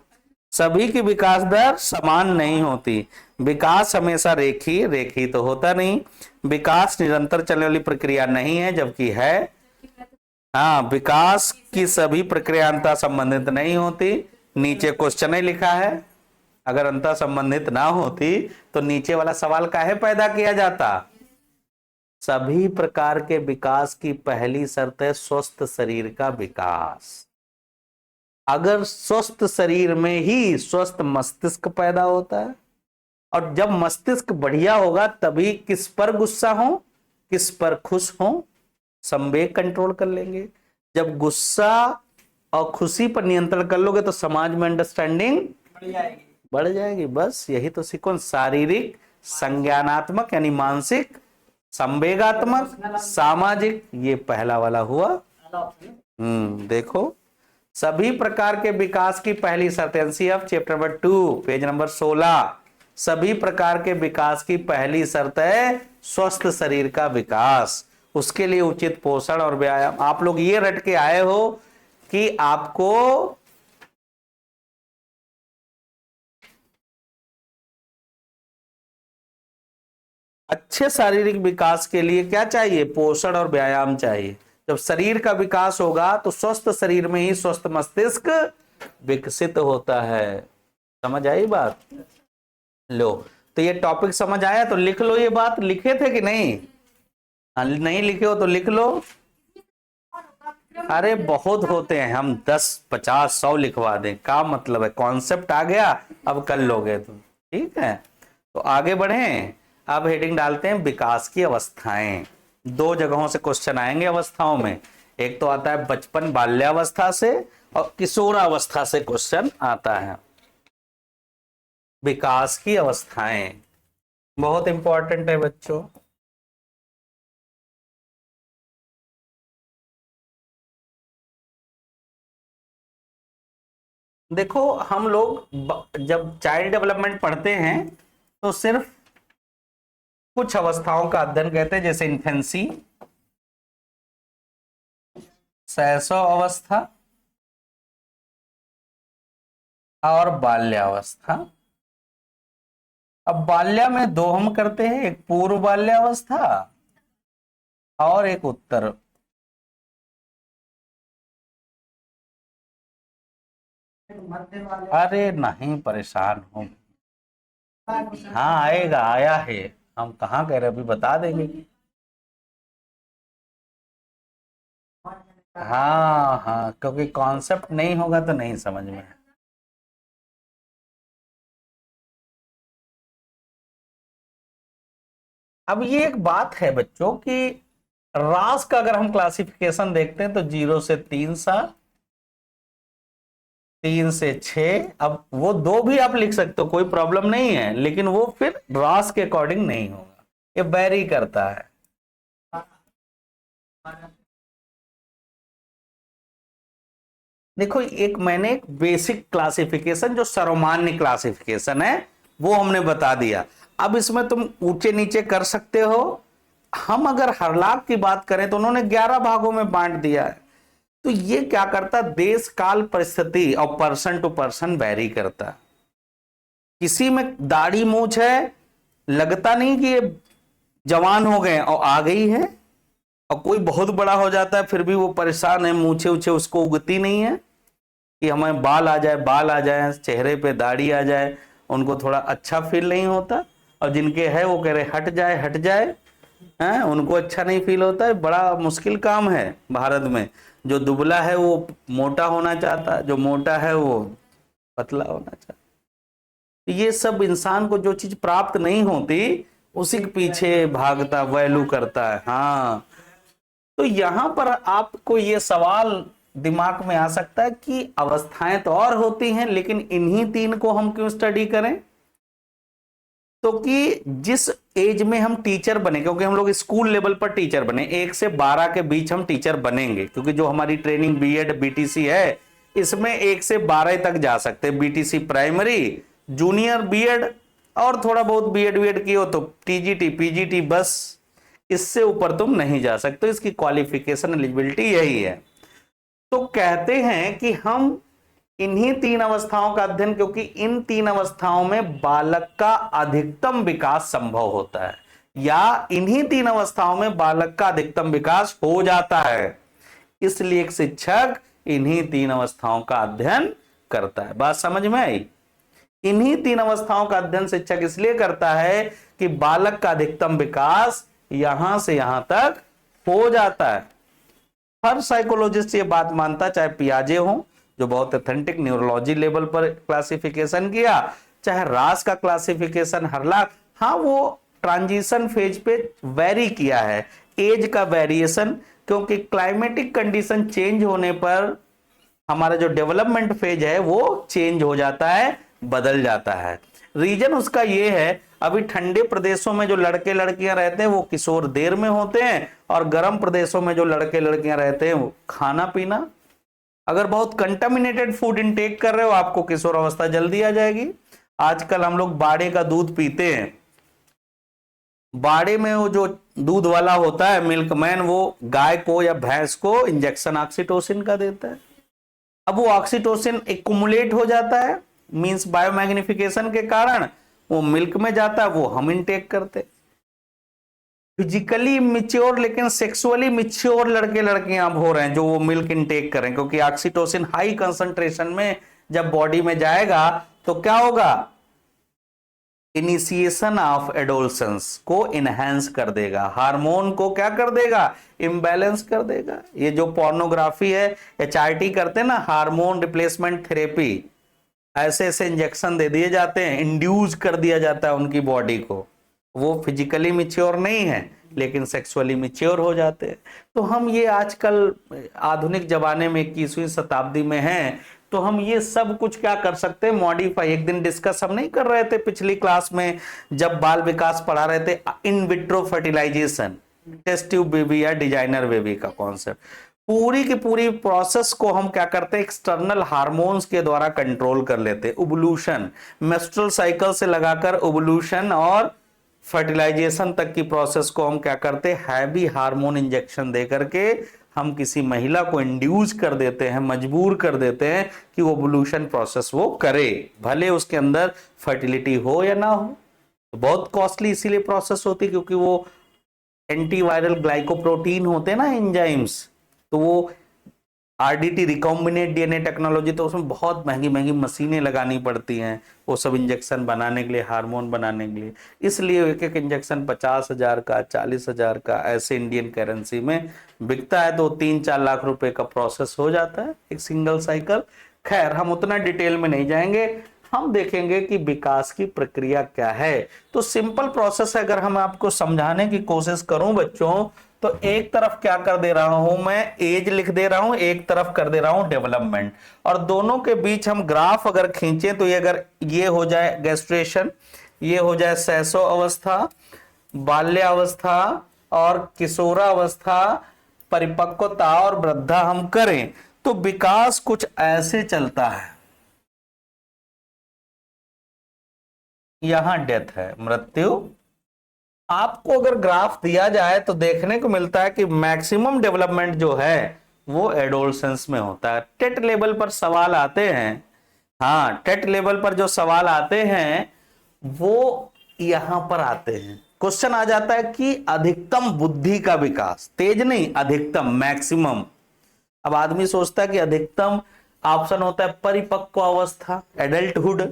सभी की विकास दर समान नहीं होती। विकास हमेशा रेखी तो होता नहीं। विकास निरंतर चलने वाली प्रक्रिया नहीं है, जबकि है। हाँ, विकास की सभी प्रक्रिया अंतः संबंधित नहीं होती। नीचे क्वेश्चन ही लिखा है, अगर अंतः संबंधित ना होती तो नीचे वाला सवाल काहे पैदा किया जाता? सभी प्रकार के विकास की पहली शर्त है स्वस्थ शरीर का विकास। अगर स्वस्थ शरीर में ही स्वस्थ मस्तिष्क पैदा होता है, और जब मस्तिष्क बढ़िया होगा तभी किस पर गुस्सा हो, किस पर खुश हो, संवेग कंट्रोल कर लेंगे। जब गुस्सा और खुशी पर नियंत्रण कर लोगे तो समाज में अंडरस्टैंडिंग बढ़ जाएगी। बस यही तो सीक्वेंस, शारीरिक, संज्ञानात्मक यानी मानसिक, संवेगात्मक, सामाजिक, ये पहला वाला हुआ। देखो, सभी प्रकार के विकास की पहली शर्त, NCF chapter number 2 page number 16, सभी प्रकार के विकास की पहली शर्त है स्वस्थ शरीर का विकास। उसके लिए उचित पोषण और व्यायाम। आप लोग ये रट के आए हो कि आपको अच्छे शारीरिक विकास के लिए क्या चाहिए? पोषण और व्यायाम चाहिए। जब शरीर का विकास होगा तो स्वस्थ शरीर में ही स्वस्थ मस्तिष्क विकसित होता है। समझ आई बात? लो, तो ये टॉपिक समझ आया तो लिख लो। ये बात लिखे थे कि नहीं? नहीं लिखे हो तो लिख लो। अरे बहुत होते हैं, हम 10 50 100 लिखवा दें, का मतलब है? कॉन्सेप्ट आ गया, अब कर लोगे तुम। ठीक है, तो आगे बढ़ें। अब हेडिंग डालते हैं विकास की अवस्थाएं। दो जगहों से क्वेश्चन आएंगे अवस्थाओं में। एक तो आता है बचपन बाल्यावस्था से, और किशोरावस्था से क्वेश्चन आता है। विकास की अवस्थाएं बहुत इंपॉर्टेंट है बच्चों। देखो, हम लोग जब चाइल्ड डेवलपमेंट पढ़ते हैं तो सिर्फ कुछ अवस्थाओं का अध्ययन करते हैं, जैसे इन्फेंसी, शैशव अवस्था, और बाल्यावस्था। अब बाल्या में दो हम करते हैं, एक पूर्व बाल्यावस्था और एक उत्तर। अरे नहीं, परेशान हो। हाँ आएगा, आया है। हम कहाँ कह रहे, अभी बता देंगे। हाँ हाँ, क्योंकि कॉन्सेप्ट नहीं होगा तो नहीं समझ में। अब ये एक बात है बच्चों कि रास का अगर हम क्लासिफिकेशन देखते हैं तो 0 से 3 साल, 3 से 6। अब वो दो भी आप लिख सकते हो, कोई प्रॉब्लम नहीं है, लेकिन वो फिर रास के अकॉर्डिंग नहीं होगा, ये वेरी करता है। देखो एक मैंने एक बेसिक क्लासिफिकेशन जो सर्वमान्य क्लासिफिकेशन है वो हमने बता दिया। अब इसमें तुम ऊंचे नीचे कर सकते हो। हम अगर हरलाख की बात करें तो उन्होंने 11 भागों में बांट दिया है। तो ये क्या करता, देश काल परिस्थिति और पर्सन टू पर्सन वेरी करता। किसी में दाढ़ी मूछ है, लगता नहीं कि ये जवान हो गए और आ गई है, और कोई बहुत बड़ा हो जाता है फिर भी वो परेशान है, मूछे उछे उसको उगती नहीं है कि हमें बाल आ जाए, बाल आ जाए, चेहरे पे दाढ़ी आ जाए, उनको थोड़ा अच्छा फील नहीं होता। और जिनके है वो कह रहे हट जाए हट जाए, हैं, उनको अच्छा नहीं फील होता है। बड़ा मुश्किल काम है भारत में। जो दुबला है वो मोटा होना चाहता है, जो मोटा है वो पतला होना चाहता है। ये सब इंसान को जो चीज प्राप्त नहीं होती उसी के पीछे भागता, वैल्यू करता है। हाँ, तो यहां पर आपको ये सवाल दिमाग में आ सकता है कि अवस्थाएं तो और होती हैं, लेकिन इन्हीं 3 को हम क्यों स्टडी करें। तो कि जिस एज में हम टीचर बने, क्योंकि हम लोग स्कूल लेवल पर टीचर बने, 1 से 12 के बीच हम टीचर बनेंगे, क्योंकि जो हमारी ट्रेनिंग बीएड बीटीसी है इसमें 1 से 12 तक जा सकते हैं। बीटीसी प्राइमरी, जूनियर बीएड और थोड़ा बहुत बीएड बीएड की हो तो टीजीटी पीजीटी, बस इससे ऊपर तुम नहीं जा सकते। इसकी क्वालिफिकेशन एलिजिबिलिटी यही है। तो कहते हैं कि हम इन्हीं 3 अवस्थाओं का अध्ययन, क्योंकि इन 3 अवस्थाओं में बालक का अधिकतम विकास संभव होता है, या इन्हीं 3 अवस्थाओं में बालक का अधिकतम विकास हो जाता है। इसलिए एक शिक्षक इन्हीं 3 अवस्थाओं का अध्ययन करता है। बात समझ में आई। इन्हीं 3 अवस्थाओं का अध्ययन शिक्षक इसलिए करता है कि बालक का अधिकतम विकास यहां से यहां तक हो जाता है। हर साइकोलॉजिस्ट ये बात मानता, चाहे पियाजे हो जो बहुत ऑथेंटिक न्यूरोलॉजी लेवल पर क्लासिफिकेशन किया, चाहे रास का क्लासिफिकेशन हरलाख, हाँ वो ट्रांजिशन फेज पे वेरी किया है, एज का वेरिएशन, क्योंकि क्लाइमेटिक कंडीशन चेंज होने पर हमारा जो डेवलपमेंट फेज है वो चेंज हो जाता है, बदल जाता है। रीजन उसका ये है, अभी ठंडे प्रदेशों में जो लड़के लड़कियां रहते हैं वो किशोर देर में होते हैं, और गर्म प्रदेशों में जो लड़के लड़कियां रहते हैं वो खाना पीना, अगर बहुत कंटामिनेटेड फूड इनटेक कर रहे हो आपको किशोर अवस्था जल्दी आ जाएगी। आजकल हम लोग बाड़े का दूध पीते हैं, बाड़े में वो जो दूध वाला होता है मिल्कमैन, वो गाय को या भैंस को इंजेक्शन ऑक्सीटोसिन का देता है। अब वो ऑक्सीटोसिन एक्युमुलेट हो जाता है, मींस बायोमैग्निफिकेशन के कारण वो मिल्क में जाता है, वो हम इनटेक करते। फिजिकली मिच्योर लेकिन सेक्सुअली मिच्योर लड़के लड़कियां अब हो रहे हैं जो वो मिल्क इनटेक करें, क्योंकि ऑक्सीटोसिन हाई कंसंट्रेशन में जब बॉडी में जाएगा तो क्या होगा, इनिशिएशन ऑफ एडोलसेंस को इनहेंस कर देगा, हार्मोन को क्या कर देगा, इम्बैलेंस कर देगा। ये जो पोर्नोग्राफी है, एचआरटी करते हैं ना, हार्मोन रिप्लेसमेंट थेरेपी, ऐसे ऐसे इंजेक्शन दे दिए जाते हैं, इंड्यूस कर दिया जाता है उनकी बॉडी को। वो फिजिकली मिच्योर नहीं है लेकिन सेक्सुअली मिच्योर हो जाते हैं। तो हम ये आजकल आधुनिक जमाने में 21वीं शताब्दी में हैं, तो हम ये सब कुछ क्या कर सकते हैं, मॉडिफाई। एक दिन डिस्कस हम नहीं कर रहे थे पिछली क्लास में जब बाल विकास पढ़ा रहे थे, in vitro fertilization, test tube baby या डिजाइनर बेबी का कॉन्सेप्ट, पूरी की पूरी प्रोसेस को हम क्या करते हैं, एक्सटर्नल हार्मोन्स के द्वारा कंट्रोल कर लेते हैं। ओवुलेशन, मेंस्ट्रुअल साइकिल से लगाकर ओवुलेशन और फर्टिलाइजेशन तक की प्रोसेस को हम क्या करते हैं, हैवी हार्मोन इंजेक्शन दे करके हम किसी महिला को इंड्यूस कर देते हैं, मजबूर कर देते हैं कि वो ओवुलेशन प्रोसेस वो करे, भले उसके अंदर फर्टिलिटी हो या ना हो। तो बहुत कॉस्टली इसीलिए प्रोसेस होती है, क्योंकि वो एंटीवायरल ग्लाइकोप्रोटीन होते हैं ना, एंजाइम्स, तो वो आरडीटी रिकॉम्बिनेट डीएनए टेक्नोलॉजी, तो उसमें बहुत महंगी महंगी मशीनें लगानी पड़ती हैं वो सब इंजेक्शन बनाने के लिए, हार्मोन बनाने के लिए। इसलिए एक एक इंजेक्शन 50,000 का, 40,000 का ऐसे इंडियन करेंसी में बिकता है। तो 3-4 लाख रुपए का प्रोसेस हो जाता है एक सिंगल साइकिल। खैर, हम उतना डिटेल में नहीं जाएंगे, हम देखेंगे कि विकास की प्रक्रिया क्या है। तो सिंपल प्रोसेस है, अगर हम आपको समझाने की कोशिश करूं बच्चों, तो एक तरफ क्या कर दे रहा हूं मैं, एज लिख दे रहा हूं, एक तरफ कर दे रहा हूं डेवलपमेंट, और दोनों के बीच हम ग्राफ अगर खींचे तो ये अगर ये हो जाए गेस्ट्रेशन, ये हो जाए शैशव अवस्था, बाल्यावस्था और किशोरावस्था, परिपक्वता और वृद्धा हम करें तो विकास कुछ ऐसे चलता है। यहां डेथ है, मृत्यु। आपको अगर ग्राफ दिया जाए तो देखने को मिलता है कि मैक्सिमम डेवलपमेंट जो है वो एडोलसेंस में होता है। टेट लेवल पर सवाल आते हैं, हाँ, टेट लेवल पर जो सवाल आते हैं वो यहां पर आते हैं। क्वेश्चन आ जाता है कि अधिकतम बुद्धि का विकास, तेज नहीं, अधिकतम, मैक्सिमम। अब आदमी सोचता है कि अधिकतम ऑप्शन होता है परिपक्व अवस्था, एडल्टहुड,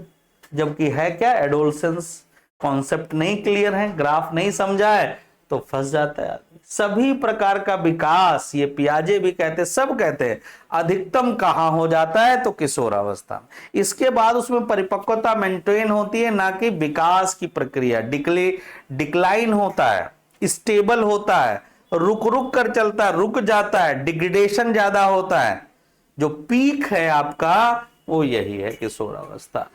जबकि है क्या, एडोलसेंस। कॉन्सेप्ट नहीं क्लियर है, ग्राफ नहीं समझा है तो फंस जाता है आदमी। सभी प्रकार का विकास, ये पियाजे भी कहते हैं, सब कहते हैं, अधिकतम कहां हो जाता है तो किशोरावस्था में। इसके बाद उसमें परिपक्वता मेंटेन होती है, ना कि विकास की प्रक्रिया। डिक्लाइन होता है, स्टेबल होता है, रुक रुक कर चलता है, रुक जाता है, डिग्रेडेशन ज्यादा होता है। जो पीक है आपका वो यही है, किशोरावस्था।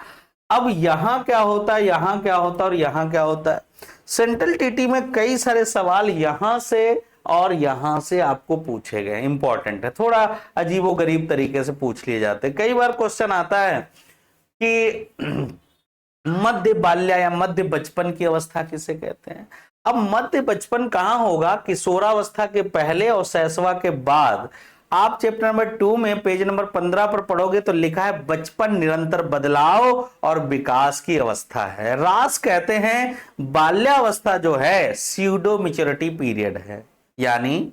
अब यहां क्या होता है, यहां क्या होता है और यहां क्या होता है। सेंट्रल टीटी में कई सारे सवाल यहां से और यहां से आपको पूछे गए, इंपॉर्टेंट है, थोड़ा अजीबोगरीब तरीके से पूछ लिए जाते हैं। कई बार क्वेश्चन आता है कि मध्य बाल्या या मध्य बचपन की अवस्था किसे कहते हैं। अब मध्य बचपन कहां होगा, किशोरावस्था के पहले और शैशवा के बाद। आप चैप्टर नंबर 2 में पेज नंबर 15 पर पढ़ोगे तो लिखा है बचपन निरंतर बदलाव और विकास की अवस्था है। रास कहते हैं बाल्यावस्था जो है स्यूडो मैच्योरिटी पीरियड है, यानी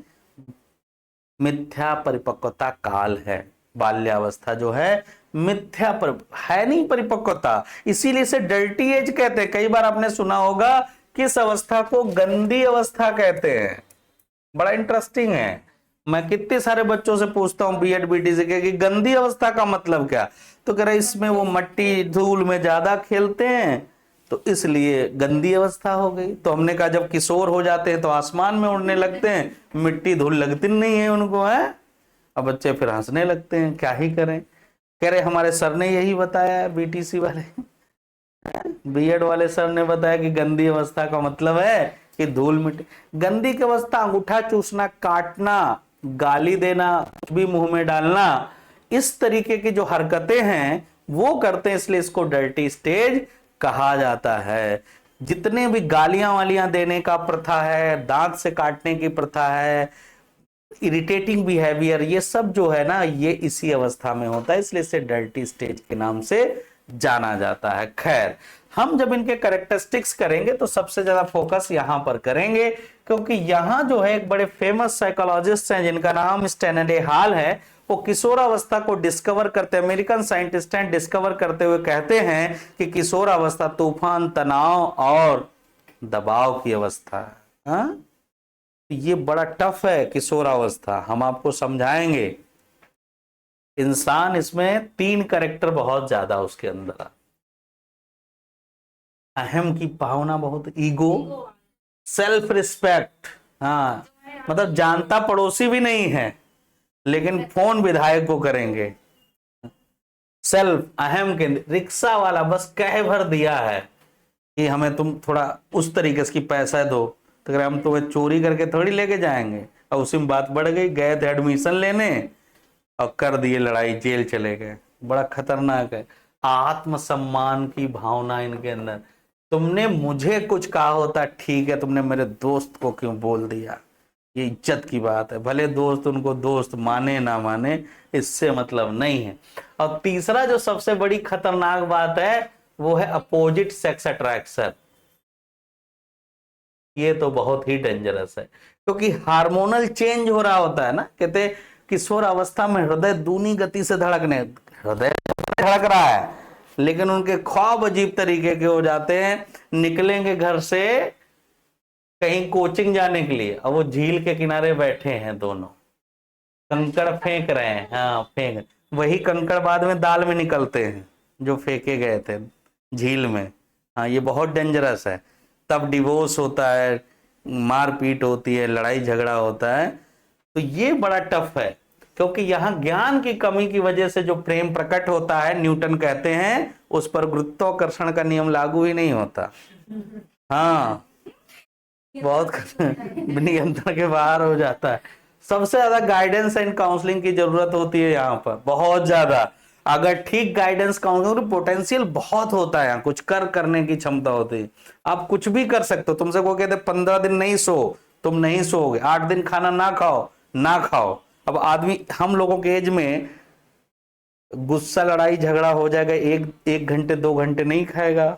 मिथ्या परिपक्वता काल है। बाल्यावस्था जो है मिथ्या है नहीं परिपक्वता, इसीलिए इसे डर्टी एज कहते हैं। कई बार आपने सुना होगा किस अवस्था को गंदी अवस्था कहते हैं। बड़ा इंटरेस्टिंग है, मैं कितने सारे बच्चों से पूछता हूं बीएड बीटीसी के कि गंदी अवस्था का मतलब क्या, तो कह रहे इसमें वो मट्टी धूल में ज्यादा खेलते हैं तो इसलिए गंदी अवस्था हो गई। तो हमने कहा जब किशोर हो जाते हैं तो आसमान में उड़ने लगते हैं, मिट्टी धूल लगती नहीं है उनको, है। अब बच्चे फिर हंसने लगते हैं, क्या ही करें। कह रहे हमारे सर ने यही बताया है, बीटीसी वाले बीएड वाले सर ने बताया कि गंदी अवस्था का मतलब है कि धूल मिट्टी। गंदी की अवस्था अंगूठा चूसना, काटना, गाली देना, कुछ भी मुंह में डालना, इस तरीके की जो हरकतें हैं वो करते हैं, इसलिए इसको डर्टी स्टेज कहा जाता है। जितने भी गालियां वालियां देने का प्रथा है, दांत से काटने की प्रथा है, इरिटेटिंग बिहेवियर, ये सब जो है ना ये इसी अवस्था में होता है, इसलिए इसे डर्टी स्टेज के नाम से जाना जाता है। खैर, हम जब इनके कैरेक्टरिस्टिक्स करेंगे तो सबसे ज्यादा फोकस यहां पर करेंगे, क्योंकि यहां जो है एक बड़े फेमस साइकोलॉजिस्ट हैं जिनका नाम स्टैनडे हॉल है। वो किशोरावस्था को डिस्कवर करते, अमेरिकन साइंटिस्ट हैं, डिस्कवर करते हुए कहते हैं कि किशोरावस्था तूफान, तनाव और दबाव की अवस्था है। हाँ? ये बड़ा टफ है किशोरावस्था, हम आपको समझाएंगे। इंसान इसमें 3 कैरेक्टर बहुत ज्यादा उसके अंदर, अहम की भावना बहुत, ईगो, सेल्फ रिस्पेक्ट, हाँ, मतलब जानता पड़ोसी भी नहीं है लेकिन फोन विधायक को करेंगे। सेल्फ, अहम के, रिक्शा वाला बस कह भर दिया है कि हमें तुम थोड़ा उस तरीके से पैसा दो, तो अगर हम तुम्हें चोरी करके थोड़ी लेके जाएंगे। और उसी में बात बढ़ गई, गए थे एडमिशन लेने और कर दिए लड़ाई, जेल चले गए। बड़ा खतरनाक है। आत्मसम्मान की भावना इनके अंदर, तुमने मुझे कुछ कहा होता ठीक है, तुमने मेरे दोस्त को क्यों बोल दिया। ये इज्जत की बात है, भले दोस्त उनको दोस्त माने ना माने, इससे मतलब नहीं है। और तीसरा जो सबसे बड़ी खतरनाक बात है वो है अपोजिट सेक्स अट्रैक्शन। ये तो बहुत ही डेंजरस है, क्योंकि हार्मोनल चेंज हो रहा होता है ना। कहते किशोर अवस्था में हृदय दूनी गति से धड़कने, हृदय धड़क रहा है लेकिन उनके ख्वाब अजीब तरीके के हो जाते हैं। निकलेंगे घर से कहीं कोचिंग जाने के लिए, अब वो झील के किनारे बैठे हैं दोनों, कंकड़ फेंक रहे हैं। हाँ फेंक, वही कंकड़ बाद में दाल में निकलते हैं जो फेंके गए थे झील में। हाँ ये बहुत डेंजरस है। तब डिवोर्स होता है, मारपीट होती है, लड़ाई झगड़ा होता है। तो ये बड़ा टफ है, क्योंकि यहाँ ज्ञान की कमी की वजह से जो प्रेम प्रकट होता है, न्यूटन कहते हैं उस पर गुरुत्वाकर्षण का नियम लागू ही नहीं होता। हाँ बहुत नियंत्रण के बाहर हो जाता है। सबसे ज्यादा गाइडेंस एंड काउंसलिंग की जरूरत होती है यहाँ पर, बहुत ज्यादा। अगर ठीक गाइडेंस काउंसलिंग, पोटेंशियल बहुत होता है यहाँ, कुछ करने की क्षमता होती है। आप कुछ भी कर सकते हो। तुमसे को कहते 15 दिन नहीं सो, तुम नहीं सोओगे। 8 दिन खाना ना खाओ, ना खाओ। अब आदमी हम लोगों के एज में गुस्सा लड़ाई झगड़ा हो जाएगा, एक घंटे 2 घंटे नहीं खाएगा,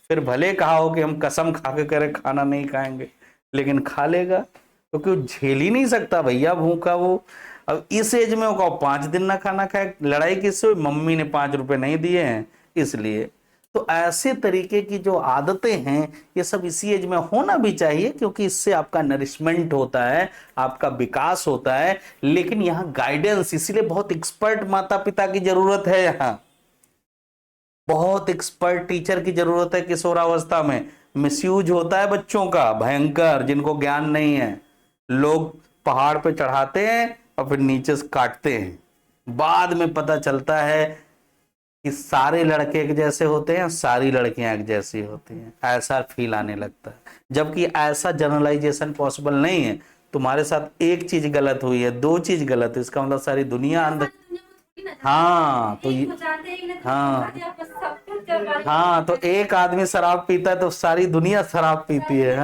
फिर भले कहा हो कि हम कसम खा के करे खाना नहीं खाएंगे, लेकिन खा लेगा, क्योंकि वो झेल ही नहीं सकता भैया भूखा वो। अब इस एज में वो कहो 5 दिन ना खाना खाए, लड़ाई किससे हुई? मम्मी ने 5 रुपए नहीं दिए हैं इसलिए। तो ऐसे तरीके की जो आदतें हैं ये सब इसी एज में होना भी चाहिए, क्योंकि इससे आपका नरिशमेंट होता है, आपका विकास होता है। लेकिन यहाँ गाइडेंस, इसीलिए बहुत एक्सपर्ट माता पिता की जरूरत है, यहाँ बहुत एक्सपर्ट टीचर की जरूरत है। किशोरावस्था में मिसयूज होता है बच्चों का भयंकर, जिनको ज्ञान नहीं है। लोग पहाड़ पे चढ़ाते हैं और फिर नीचे से काटते हैं, बाद में पता चलता है कि सारे लड़के एक जैसे होते हैं, सारी लड़कियां एक जैसी होती हैं, ऐसा फील आने लगता है। जबकि ऐसा जनरलाइजेशन पॉसिबल नहीं है। तुम्हारे साथ एक चीज गलत हुई है, 2 चीज गलत है, इसका मतलब सारी दुनिया अंदर। हाँ तो ये, हाँ हाँ तो एक आदमी शराब पीता है तो सारी दुनिया शराब पीती है।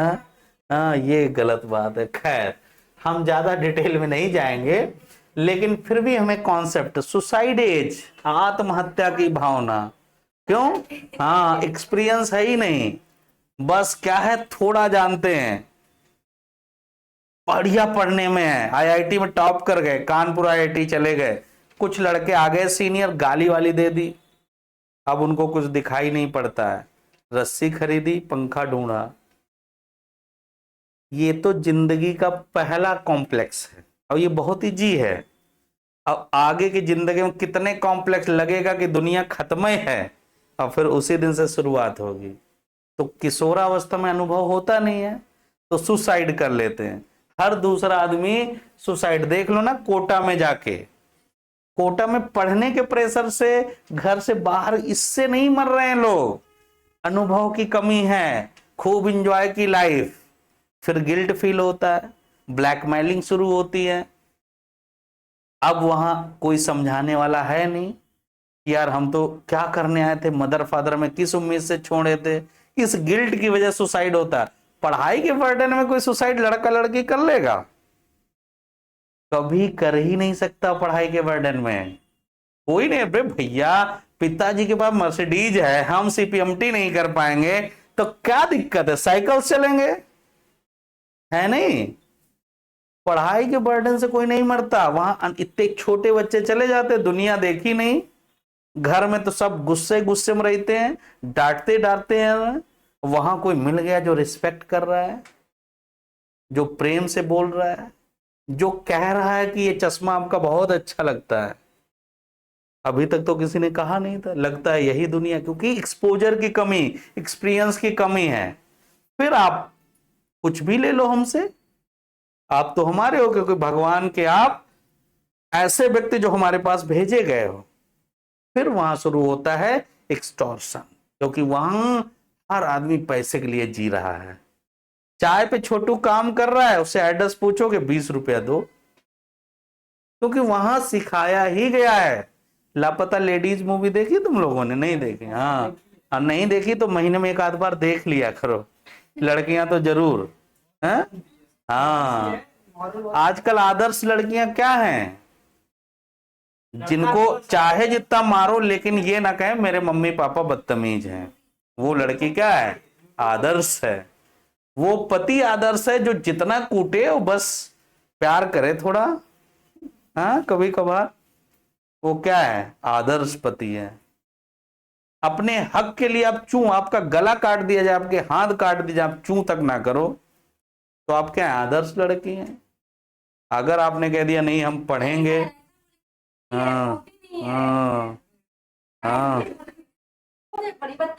हाँ ये गलत बात है। खैर हम ज्यादा डिटेल में नहीं जाएंगे, लेकिन फिर भी हमें कॉन्सेप्ट सुसाइड एज, आत्महत्या की भावना, क्यों? हाँ एक्सपीरियंस है ही नहीं, बस क्या है थोड़ा जानते हैं, बढ़िया पढ़ने में है, आईआईटी में टॉप कर गए, कानपुर आईआईटी चले गए, कुछ लड़के आ गए सीनियर, गाली वाली दे दी, अब उनको कुछ दिखाई नहीं पड़ता है, रस्सी खरीदी, पंखा ढूंढा। ये तो जिंदगी का पहला कॉम्प्लेक्स है और ये बहुत इजी है। अब आगे की जिंदगी में कितने कॉम्प्लेक्स लगेगा कि दुनिया खत्म ही है, और फिर उसी दिन से शुरुआत होगी। तो किशोरावस्था में अनुभव होता नहीं है तो सुसाइड कर लेते हैं। हर दूसरा आदमी सुसाइड, देख लो ना कोटा में जाके, कोटा में पढ़ने के प्रेशर से घर से बाहर इससे नहीं मर रहे हैं लोग, अनुभव की कमी है, खूब इंजॉय की लाइफ, फिर गिल्ट फील होता है, ब्लैकमेलिंग शुरू होती है। अब वहां कोई समझाने वाला है नहीं, यार हम तो क्या करने आए थे, मदर फादर में किस उम्मीद से छोड़े थे। इस गिल्ट की वजह सुसाइड होता है। पढ़ाई के बर्डन में कोई सुसाइड लड़का लड़की कर लेगा? कभी कर ही नहीं सकता। पढ़ाई के बर्डन में कोई नहीं। अरे भैया पिताजी के पास मर्सिडीज है, हम सीपीएमटी नहीं कर पाएंगे तो क्या दिक्कत है, साइकिल चलेंगे, है नहीं? पढ़ाई के बर्डन से कोई नहीं मरता। वहां इतने छोटे बच्चे चले जाते, दुनिया देखी नहीं, घर में तो सब गुस्से गुस्से में रहते हैं, डांटते डांटते हैं। वहां कोई मिल गया जो रिस्पेक्ट कर रहा है, जो प्रेम से बोल रहा है, जो कह रहा है कि ये चश्मा आपका बहुत अच्छा लगता है। अभी तक तो किसी ने कहा नहीं था। लगता है यही दुनिया, क्योंकि एक्सपोजर की कमी, एक्सपीरियंस की कमी है। फिर आप कुछ भी ले लो हमसे, आप तो हमारे हो, क्योंकि भगवान के आप ऐसे व्यक्ति जो हमारे पास भेजे गए हो। फिर वहां शुरू होता है एक्सटॉर्शन, क्योंकि वहां हर आदमी पैसे के लिए जी रहा है। चाय पे छोटू काम कर रहा है, उससे एड्रेस पूछोगे 20 रुपया दो, क्योंकि वहां सिखाया ही गया है। लापता लेडीज मूवी देखी तुम लोगों ने? नहीं देखी? हाँ, और नहीं देखी तो महीने में 1 आध बार देख लिया करो, लड़कियां तो जरूर हैं। हाँ आजकल आदर्श लड़कियां क्या हैं, जिनको चाहे जितना मारो लेकिन ये ना कहे मेरे मम्मी पापा बदतमीज हैं। वो लड़की क्या है, आदर्श है। वो पति आदर्श है जो जितना कूटे वो बस प्यार करे थोड़ा, हाँ कभी कभार, वो क्या है, आदर्श पति है। अपने हक के लिए आप चूं, आपका गला काट दिया जाए, आपके हाथ काट दिया जाए, आप चूं तक ना करो, तो आप क्या है, आदर्श लड़की हैं। अगर आपने कह दिया नहीं हम पढ़ेंगे, हाँ हाँ हाँ,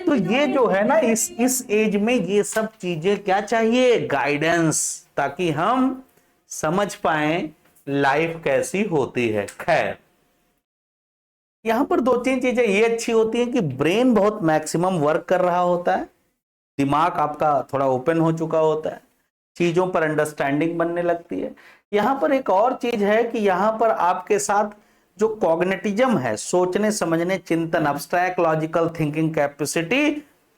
तो ये जो है ना, इस एज में ये सब चीजें क्या चाहिए, गाइडेंस, ताकि हम समझ पाए लाइफ कैसी होती है। खैर, यहां पर दो तीन चीजें ये अच्छी होती हैं कि ब्रेन बहुत मैक्सिमम वर्क कर रहा होता है, दिमाग आपका थोड़ा ओपन हो चुका होता है, चीजों पर अंडरस्टैंडिंग बनने लगती है। यहां पर एक और चीज है कि यहां पर आपके साथ जो कॉग्निटिज्म है, सोचने समझने चिंतन, अब्स्ट्रैक्ट लॉजिकल थिंकिंग कैपेसिटी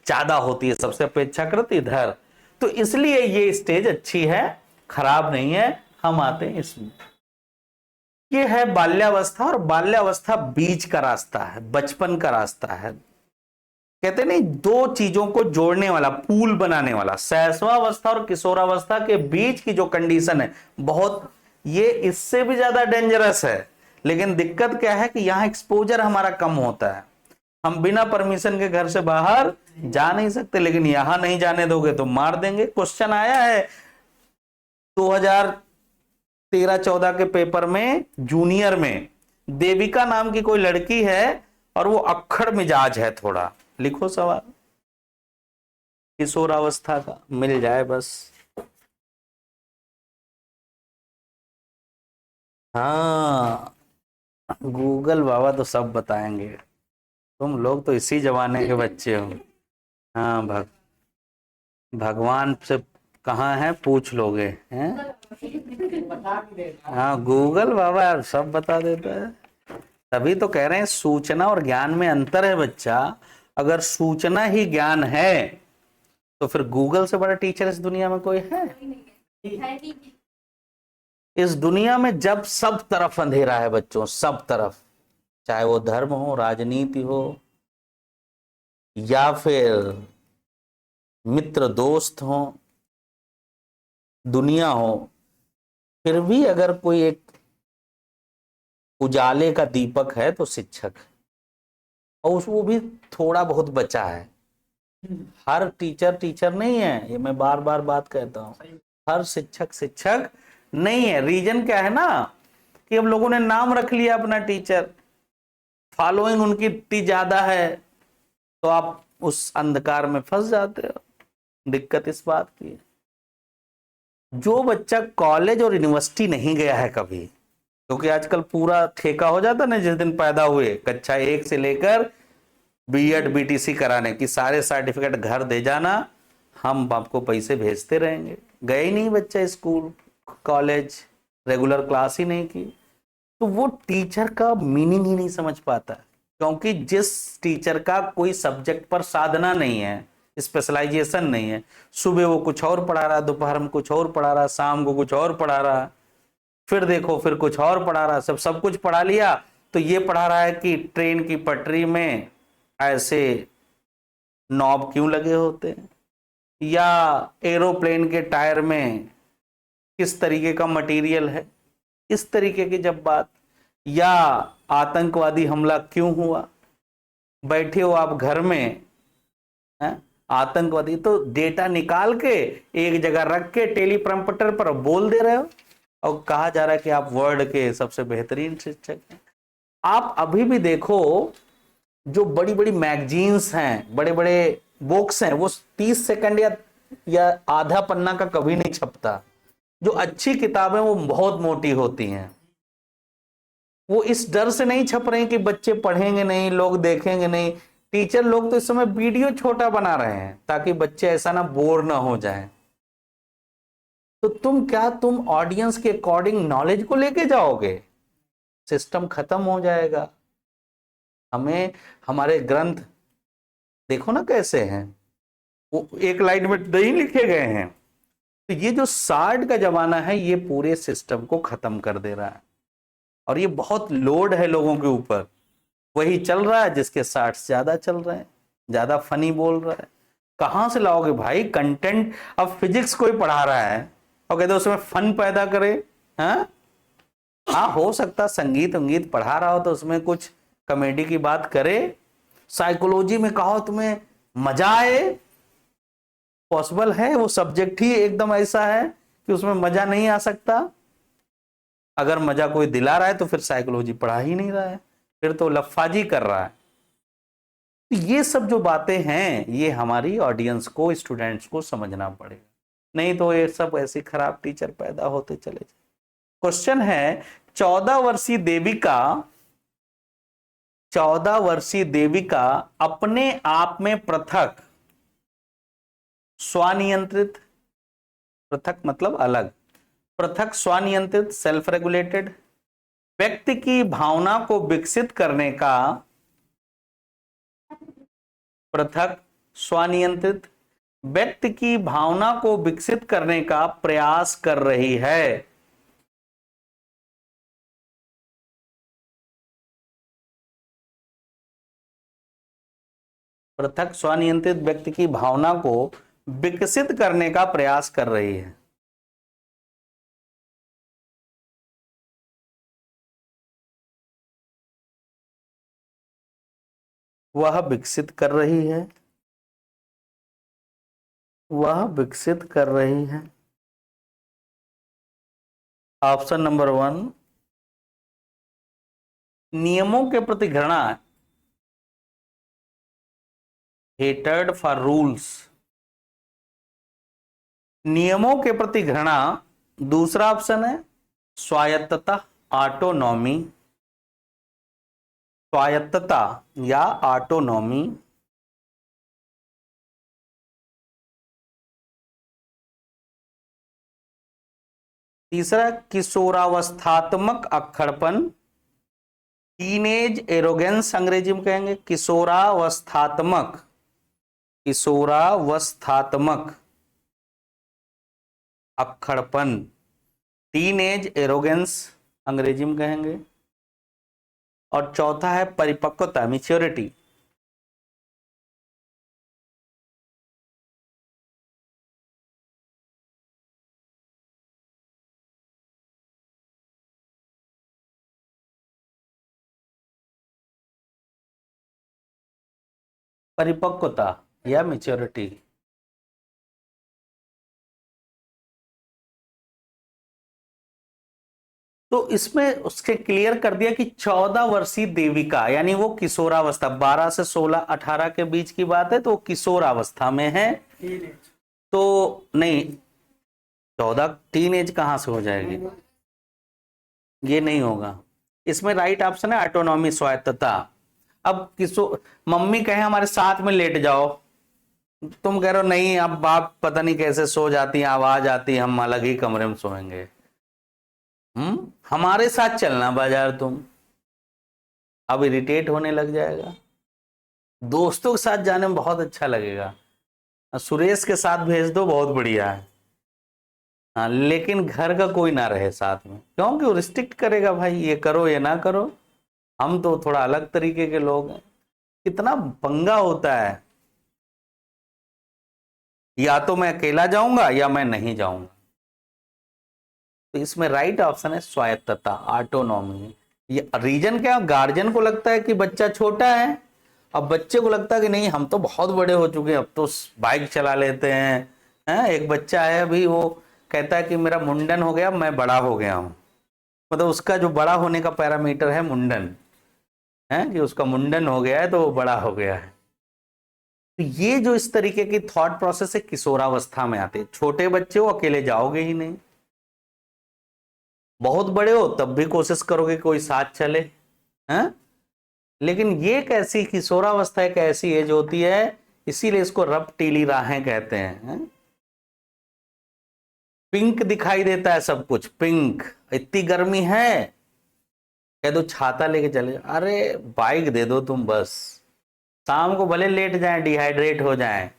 ज्यादा होती है सबसे अपेक्षाकृत इधर। तो इसलिए ये स्टेज अच्छी है, खराब नहीं है। हम आते हैं इसमें, ये है बाल्यावस्था, और बाल्यावस्था बीच का रास्ता है, बचपन का रास्ता है। कहते नहीं, दो चीजों को जोड़ने वाला, पुल बनाने वाला, शैशवावस्था और किशोरावस्था के बीच की जो कंडीशन है, बहुत, ये इससे भी ज्यादा डेंजरस है। लेकिन दिक्कत क्या है कि यहां एक्सपोजर हमारा कम होता है, हम बिना परमिशन के घर से बाहर जा नहीं सकते, लेकिन यहां नहीं जाने दोगे तो मार देंगे। क्वेश्चन आया है 2013-14 के पेपर में, जूनियर में, देविका नाम की कोई लड़की है और वो अक्खड़ मिजाज है थोड़ा, लिखो सवाल, किशोरावस्था का, मिल जाए बस। हाँ, गूगल बाबा तो सब बताएंगे, तुम लोग तो इसी जमाने के बच्चे हो। हाँ, भगवान से कहाँ है पूछ लोगे हैं। हाँ, गूगल बाबा सब बता देता है। तभी तो कह रहे हैं सूचना और ज्ञान में अंतर है बच्चा। अगर सूचना ही ज्ञान है तो फिर गूगल से बड़ा टीचर इस दुनिया में कोई है? इस दुनिया में जब सब तरफ अंधेरा है बच्चों, सब तरफ, चाहे वो धर्म हो, राजनीति हो, या फिर मित्र दोस्त हो, दुनिया हो, फिर भी अगर कोई एक उजाले का दीपक है तो शिक्षक है। और वो भी थोड़ा बहुत बचा है। हर टीचर टीचर नहीं है, ये मैं बार बार बात कहता हूँ। हर शिक्षक शिक्षक नहीं है। रीजन क्या है ना, कि हम लोगों ने नाम रख लिया अपना टीचर, फॉलोइंग उनकी इतनी ज्यादा है, तो आप उस अंधकार में फंस जाते हो। दिक्कत इस बात की है। जो बच्चा कॉलेज और यूनिवर्सिटी नहीं गया है कभी, क्योंकि आजकल पूरा ठेका हो जाता ना, जिस दिन पैदा हुए कक्षा 1 से लेकर बीएड बीटीसी कराने की, सारे सर्टिफिकेट घर दे जाना, हम आपको पैसे भेजते रहेंगे। गए ही नहीं बच्चा स्कूल कॉलेज, रेगुलर क्लास ही नहीं की, तो वो टीचर का मीनिंग ही नहीं समझ पाता। क्योंकि जिस टीचर का कोई सब्जेक्ट पर साधना नहीं है, स्पेशलाइजेशन नहीं है, सुबह वो कुछ और पढ़ा रहा, दोपहर में कुछ और पढ़ा रहा, शाम को कुछ और पढ़ा रहा, फिर देखो फिर कुछ और पढ़ा रहा, सब कुछ पढ़ा लिया, तो ये पढ़ा रहा है कि ट्रेन की पटरी में ऐसे नॉब क्यों लगे होते हैं, या एरोप्लेन के टायर में किस तरीके का मटेरियल है, इस तरीके की जब बात, या आतंकवादी हमला क्यों हुआ, बैठे हो आप घर में, आतंकवादी, तो डेटा निकाल के एक जगह रख के टेलीप्रॉम्प्टर पर बोल दे रहे हो, और कहा जा रहा है कि आप वर्ल्ड के सबसे बेहतरीन शिक्षक हैं। आप अभी भी देखो, जो बड़ी बड़ी मैगजीन्स हैं, बड़े बड़े बुक्स हैं, वो 30 सेकंड या आधा पन्ना का कभी नहीं छपता। जो अच्छी किताबें वो बहुत मोटी होती हैं। वो इस डर से नहीं छप रहे कि बच्चे पढ़ेंगे नहीं, लोग देखेंगे नहीं। टीचर लोग तो इस समय वीडियो छोटा बना रहे हैं ताकि बच्चे ऐसा ना बोर ना हो जाए। तो तुम ऑडियंस के अकॉर्डिंग नॉलेज को लेके जाओगे, सिस्टम खत्म हो जाएगा। हमें हमारे ग्रंथ देखो ना कैसे हैं, वो एक लाइन में नहीं लिखे गए हैं, तो ये जो 60 का जमाना है ये पूरे सिस्टम को खत्म कर दे रहा है, और ये बहुत लोड है लोगों के ऊपर। वही चल रहा है जिसके 60 से ज्यादा चल रहे हैं, ज्यादा फनी बोल रहा है। कहां से लाओगे भाई कंटेंट? अब फिजिक्स कोई पढ़ा रहा है और कहते उसमें फन पैदा करे। हाँ हाँ, हो सकता संगीत संगीत पढ़ा रहा हो तो उसमें कुछ कॉमेडी की बात करे। साइकोलॉजी में कहो तुम्हें मजा आए, पॉसिबल है? वो सब्जेक्ट ही एकदम ऐसा है कि उसमें मजा नहीं आ सकता। अगर मजा कोई दिला रहा है तो फिर साइकोलॉजी पढ़ा ही नहीं रहा है, फिर तो लफाजी कर रहा है। तो ये सब जो बातें हैं ये हमारी ऑडियंस को, स्टूडेंट्स को समझना पड़ेगा, नहीं तो ये सब ऐसे खराब टीचर पैदा होते चले जाए। क्वेश्चन है 14 वर्षीय देविका अपने आप में पृथक, स्वनियंत्रित, पृथक मतलब अलग, पृथक स्वनियंत्रित सेल्फ रेगुलेटेड व्यक्ति की भावना को विकसित करने का, पृथक स्वनियंत्रित व्यक्ति की भावना को विकसित करने का प्रयास कर रही है। पृथक स्वनियंत्रित व्यक्ति की भावना को विकसित करने का प्रयास कर रही है। वह विकसित कर रही है, वह विकसित कर रही है। ऑप्शन नंबर 1 नियमों के प्रति घृणा, हेटेड फॉर रूल्स, नियमों के प्रति घृणा। दूसरा ऑप्शन है स्वायत्तता, ऑटोनॉमी, स्वायत्तता या ऑटोनॉमी। तीसरा किशोरावस्थात्मक अक्खड़पन, टीनेज एरोगेंस अंग्रेजी में कहेंगे, किशोरावस्थात्मक, किशोरावस्थात्मक अक्खड़पन, टीनेज एरोगेंस अंग्रेजी में कहेंगे। और चौथा है परिपक्वता, मैच्योरिटी। परिपक्वता या मैच्योरिटी। तो इसमें उसके क्लियर कर दिया कि 14 वर्षीय देविका, यानी वो किशोरावस्था, 12 से 16 18 के बीच की बात है, तो किशोरावस्था में है। तो नहीं, 14 टीन एज कहां से हो जाएगी, ये नहीं होगा। इसमें राइट ऑप्शन है ऑटोनॉमी, स्वायत्तता। अब किशोर मम्मी कहे हमारे साथ में लेट जाओ, तुम कह रहे हो नहीं, अब बाप पता नहीं कैसे सो जाती है, आवाज आती है, हम अलग ही कमरे में सोएंगे। हमारे साथ चलना बाजार तुम, अब इरिटेट होने लग जाएगा। दोस्तों के साथ जाने में बहुत अच्छा लगेगा, सुरेश के साथ भेज दो बहुत बढ़िया है, हाँ, लेकिन घर का कोई ना रहे साथ में, क्योंकि वो रिस्ट्रिक्ट करेगा, भाई ये करो ये ना करो। हम तो थोड़ा अलग तरीके के लोग हैं। कितना पंगा होता है, या तो मैं अकेला जाऊंगा या मैं नहीं जाऊंगा। तो इसमें राइट ऑप्शन है स्वायत्तता, ऑटोनॉमी। ये रीजन क्या, गार्जियन को लगता है कि बच्चा छोटा है, अब बच्चे को लगता है कि नहीं हम तो बहुत बड़े हो चुके हैं, अब तो बाइक चला लेते हैं। एक बच्चा है अभी, वो कहता है कि मेरा मुंडन हो गया, मैं बड़ा हो गया हूं। मतलब उसका जो बड़ा होने का पैरामीटर है मुंडन है, कि उसका मुंडन हो गया है तो वो बड़ा हो गया है। तो ये जो इस तरीके की थॉट प्रोसेस है किशोरावस्था में आते। छोटे बच्चे हो अकेले जाओगे ही नहीं, बहुत बड़े हो तब भी कोशिश करोगे कोई साथ चले, हैं? लेकिन ये एक ऐसी किशोरावस्था एक ऐसी एज होती है, इसीलिए इसको रपटीली राहें कहते हैं। पिंक दिखाई देता है सब कुछ, पिंक, इतनी गर्मी है, कह दो छाता लेके चले जाओ, अरे बाइक दे दो तुम बस, शाम को भले लेट जाएं, डिहाइड्रेट हो जाएं,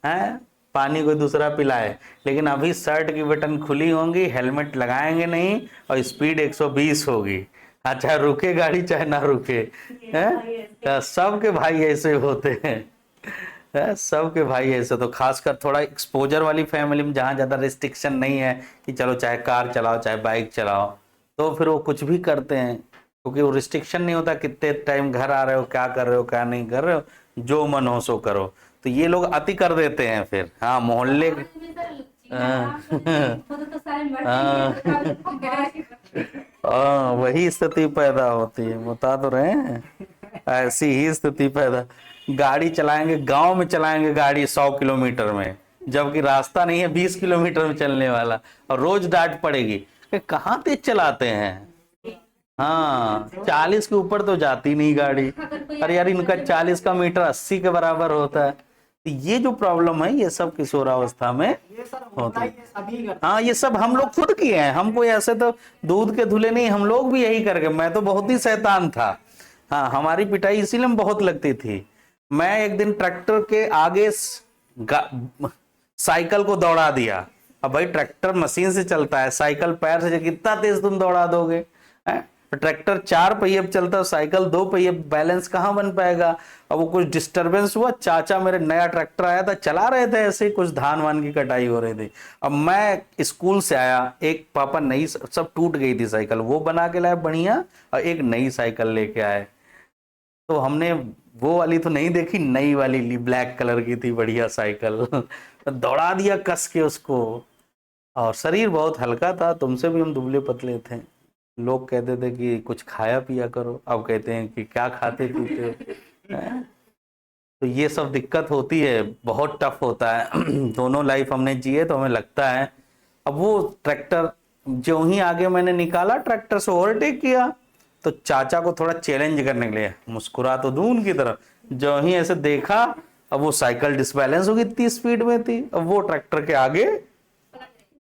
हैं? पानी कोई दूसरा पिलाए। लेकिन अभी शर्ट की बटन खुली होंगी, हेलमेट लगाएंगे नहीं और स्पीड 120 होगी। हाँ, चाहे रुके गाड़ी चाहे ना रुके, हैं? सबके भाई ऐसे होते हैं, सबके भाई ऐसे। तो खासकर थोड़ा एक्सपोजर वाली फैमिली में जहाँ ज्यादा रिस्ट्रिक्शन नहीं है कि चलो चाहे कार चलाओ चाहे बाइक चलाओ, तो फिर वो कुछ भी करते हैं, क्योंकि वो रिस्ट्रिक्शन नहीं होता कितने टाइम घर आ रहे हो, क्या कर रहे हो क्या नहीं कर रहे हो, जो मन हो सो करो। तो ये लोग अति कर देते हैं फिर। हाँ, मोहल्ले हाँ, वही स्थिति पैदा होती है, बता तो रहे हैं, ऐसी ही स्थिति पैदा। गाड़ी चलाएंगे, गांव में चलाएंगे गाड़ी 100 किलोमीटर में, जबकि रास्ता नहीं है 20 किलोमीटर में चलने वाला, और रोज डांट पड़ेगी कि कहाँ तेज चलाते हैं। हाँ, 40 के ऊपर तो जाती नहीं गाड़ी। अरे यार, इनका 40 का मीटर 80 के बराबर होता है। तो ये जो प्रॉब्लम है ये सब किशोरावस्था में होता है। हाँ, ये सब हम लोग खुद किए हैं, हम कोई ऐसे तो दूध के धुले नहीं, हम लोग भी यही करके। मैं तो बहुत ही शैतान था। हाँ, हमारी पिटाई इसीलिए बहुत लगती थी। मैं एक दिन ट्रैक्टर के आगे साइकिल को दौड़ा दिया। अब भाई ट्रैक्टर मशीन से चलता है, साइकिल पैर से कितना तेज तुम दौड़ा दोगे, है? ट्रैक्टर 4 पहिए चलता, साइकिल 2 पहिए, बैलेंस कहाँ बन पाएगा। अब वो कुछ डिस्टरबेंस हुआ, चाचा मेरे नया ट्रैक्टर आया था, चला रहे थे ऐसे ही, कुछ धान वान की कटाई हो रही थी। अब मैं स्कूल से आया, एक पापा नई, सब टूट गई थी साइकिल, वो बना के लाए बढ़िया, और एक नई साइकिल लेके आए। तो हमने वो वाली तो नहीं देखी, नई वाली ली, ब्लैक कलर की थी बढ़िया साइकिल। दौड़ा दिया कस के उसको, और शरीर बहुत हल्का था, तुमसे भी हम दुबले पतले थे। लोग कहते थे कि कुछ खाया पिया करो, अब कहते हैं कि क्या खाते पीते हो। तो ये सब दिक्कत होती है, बहुत टफ होता है। दोनों लाइफ हमने जिए तो हमें लगता है। अब वो ट्रैक्टर जो ही आगे मैंने निकाला, ट्रैक्टर से ओवरटेक किया, तो चाचा को थोड़ा चैलेंज करने के लिए मुस्कुरा तो दूं उनकी तरफ, जो ही ऐसे देखा, अब वो साइकिल डिसबैलेंस हो गई, इतनी स्पीड में थी, अब वो ट्रैक्टर के आगे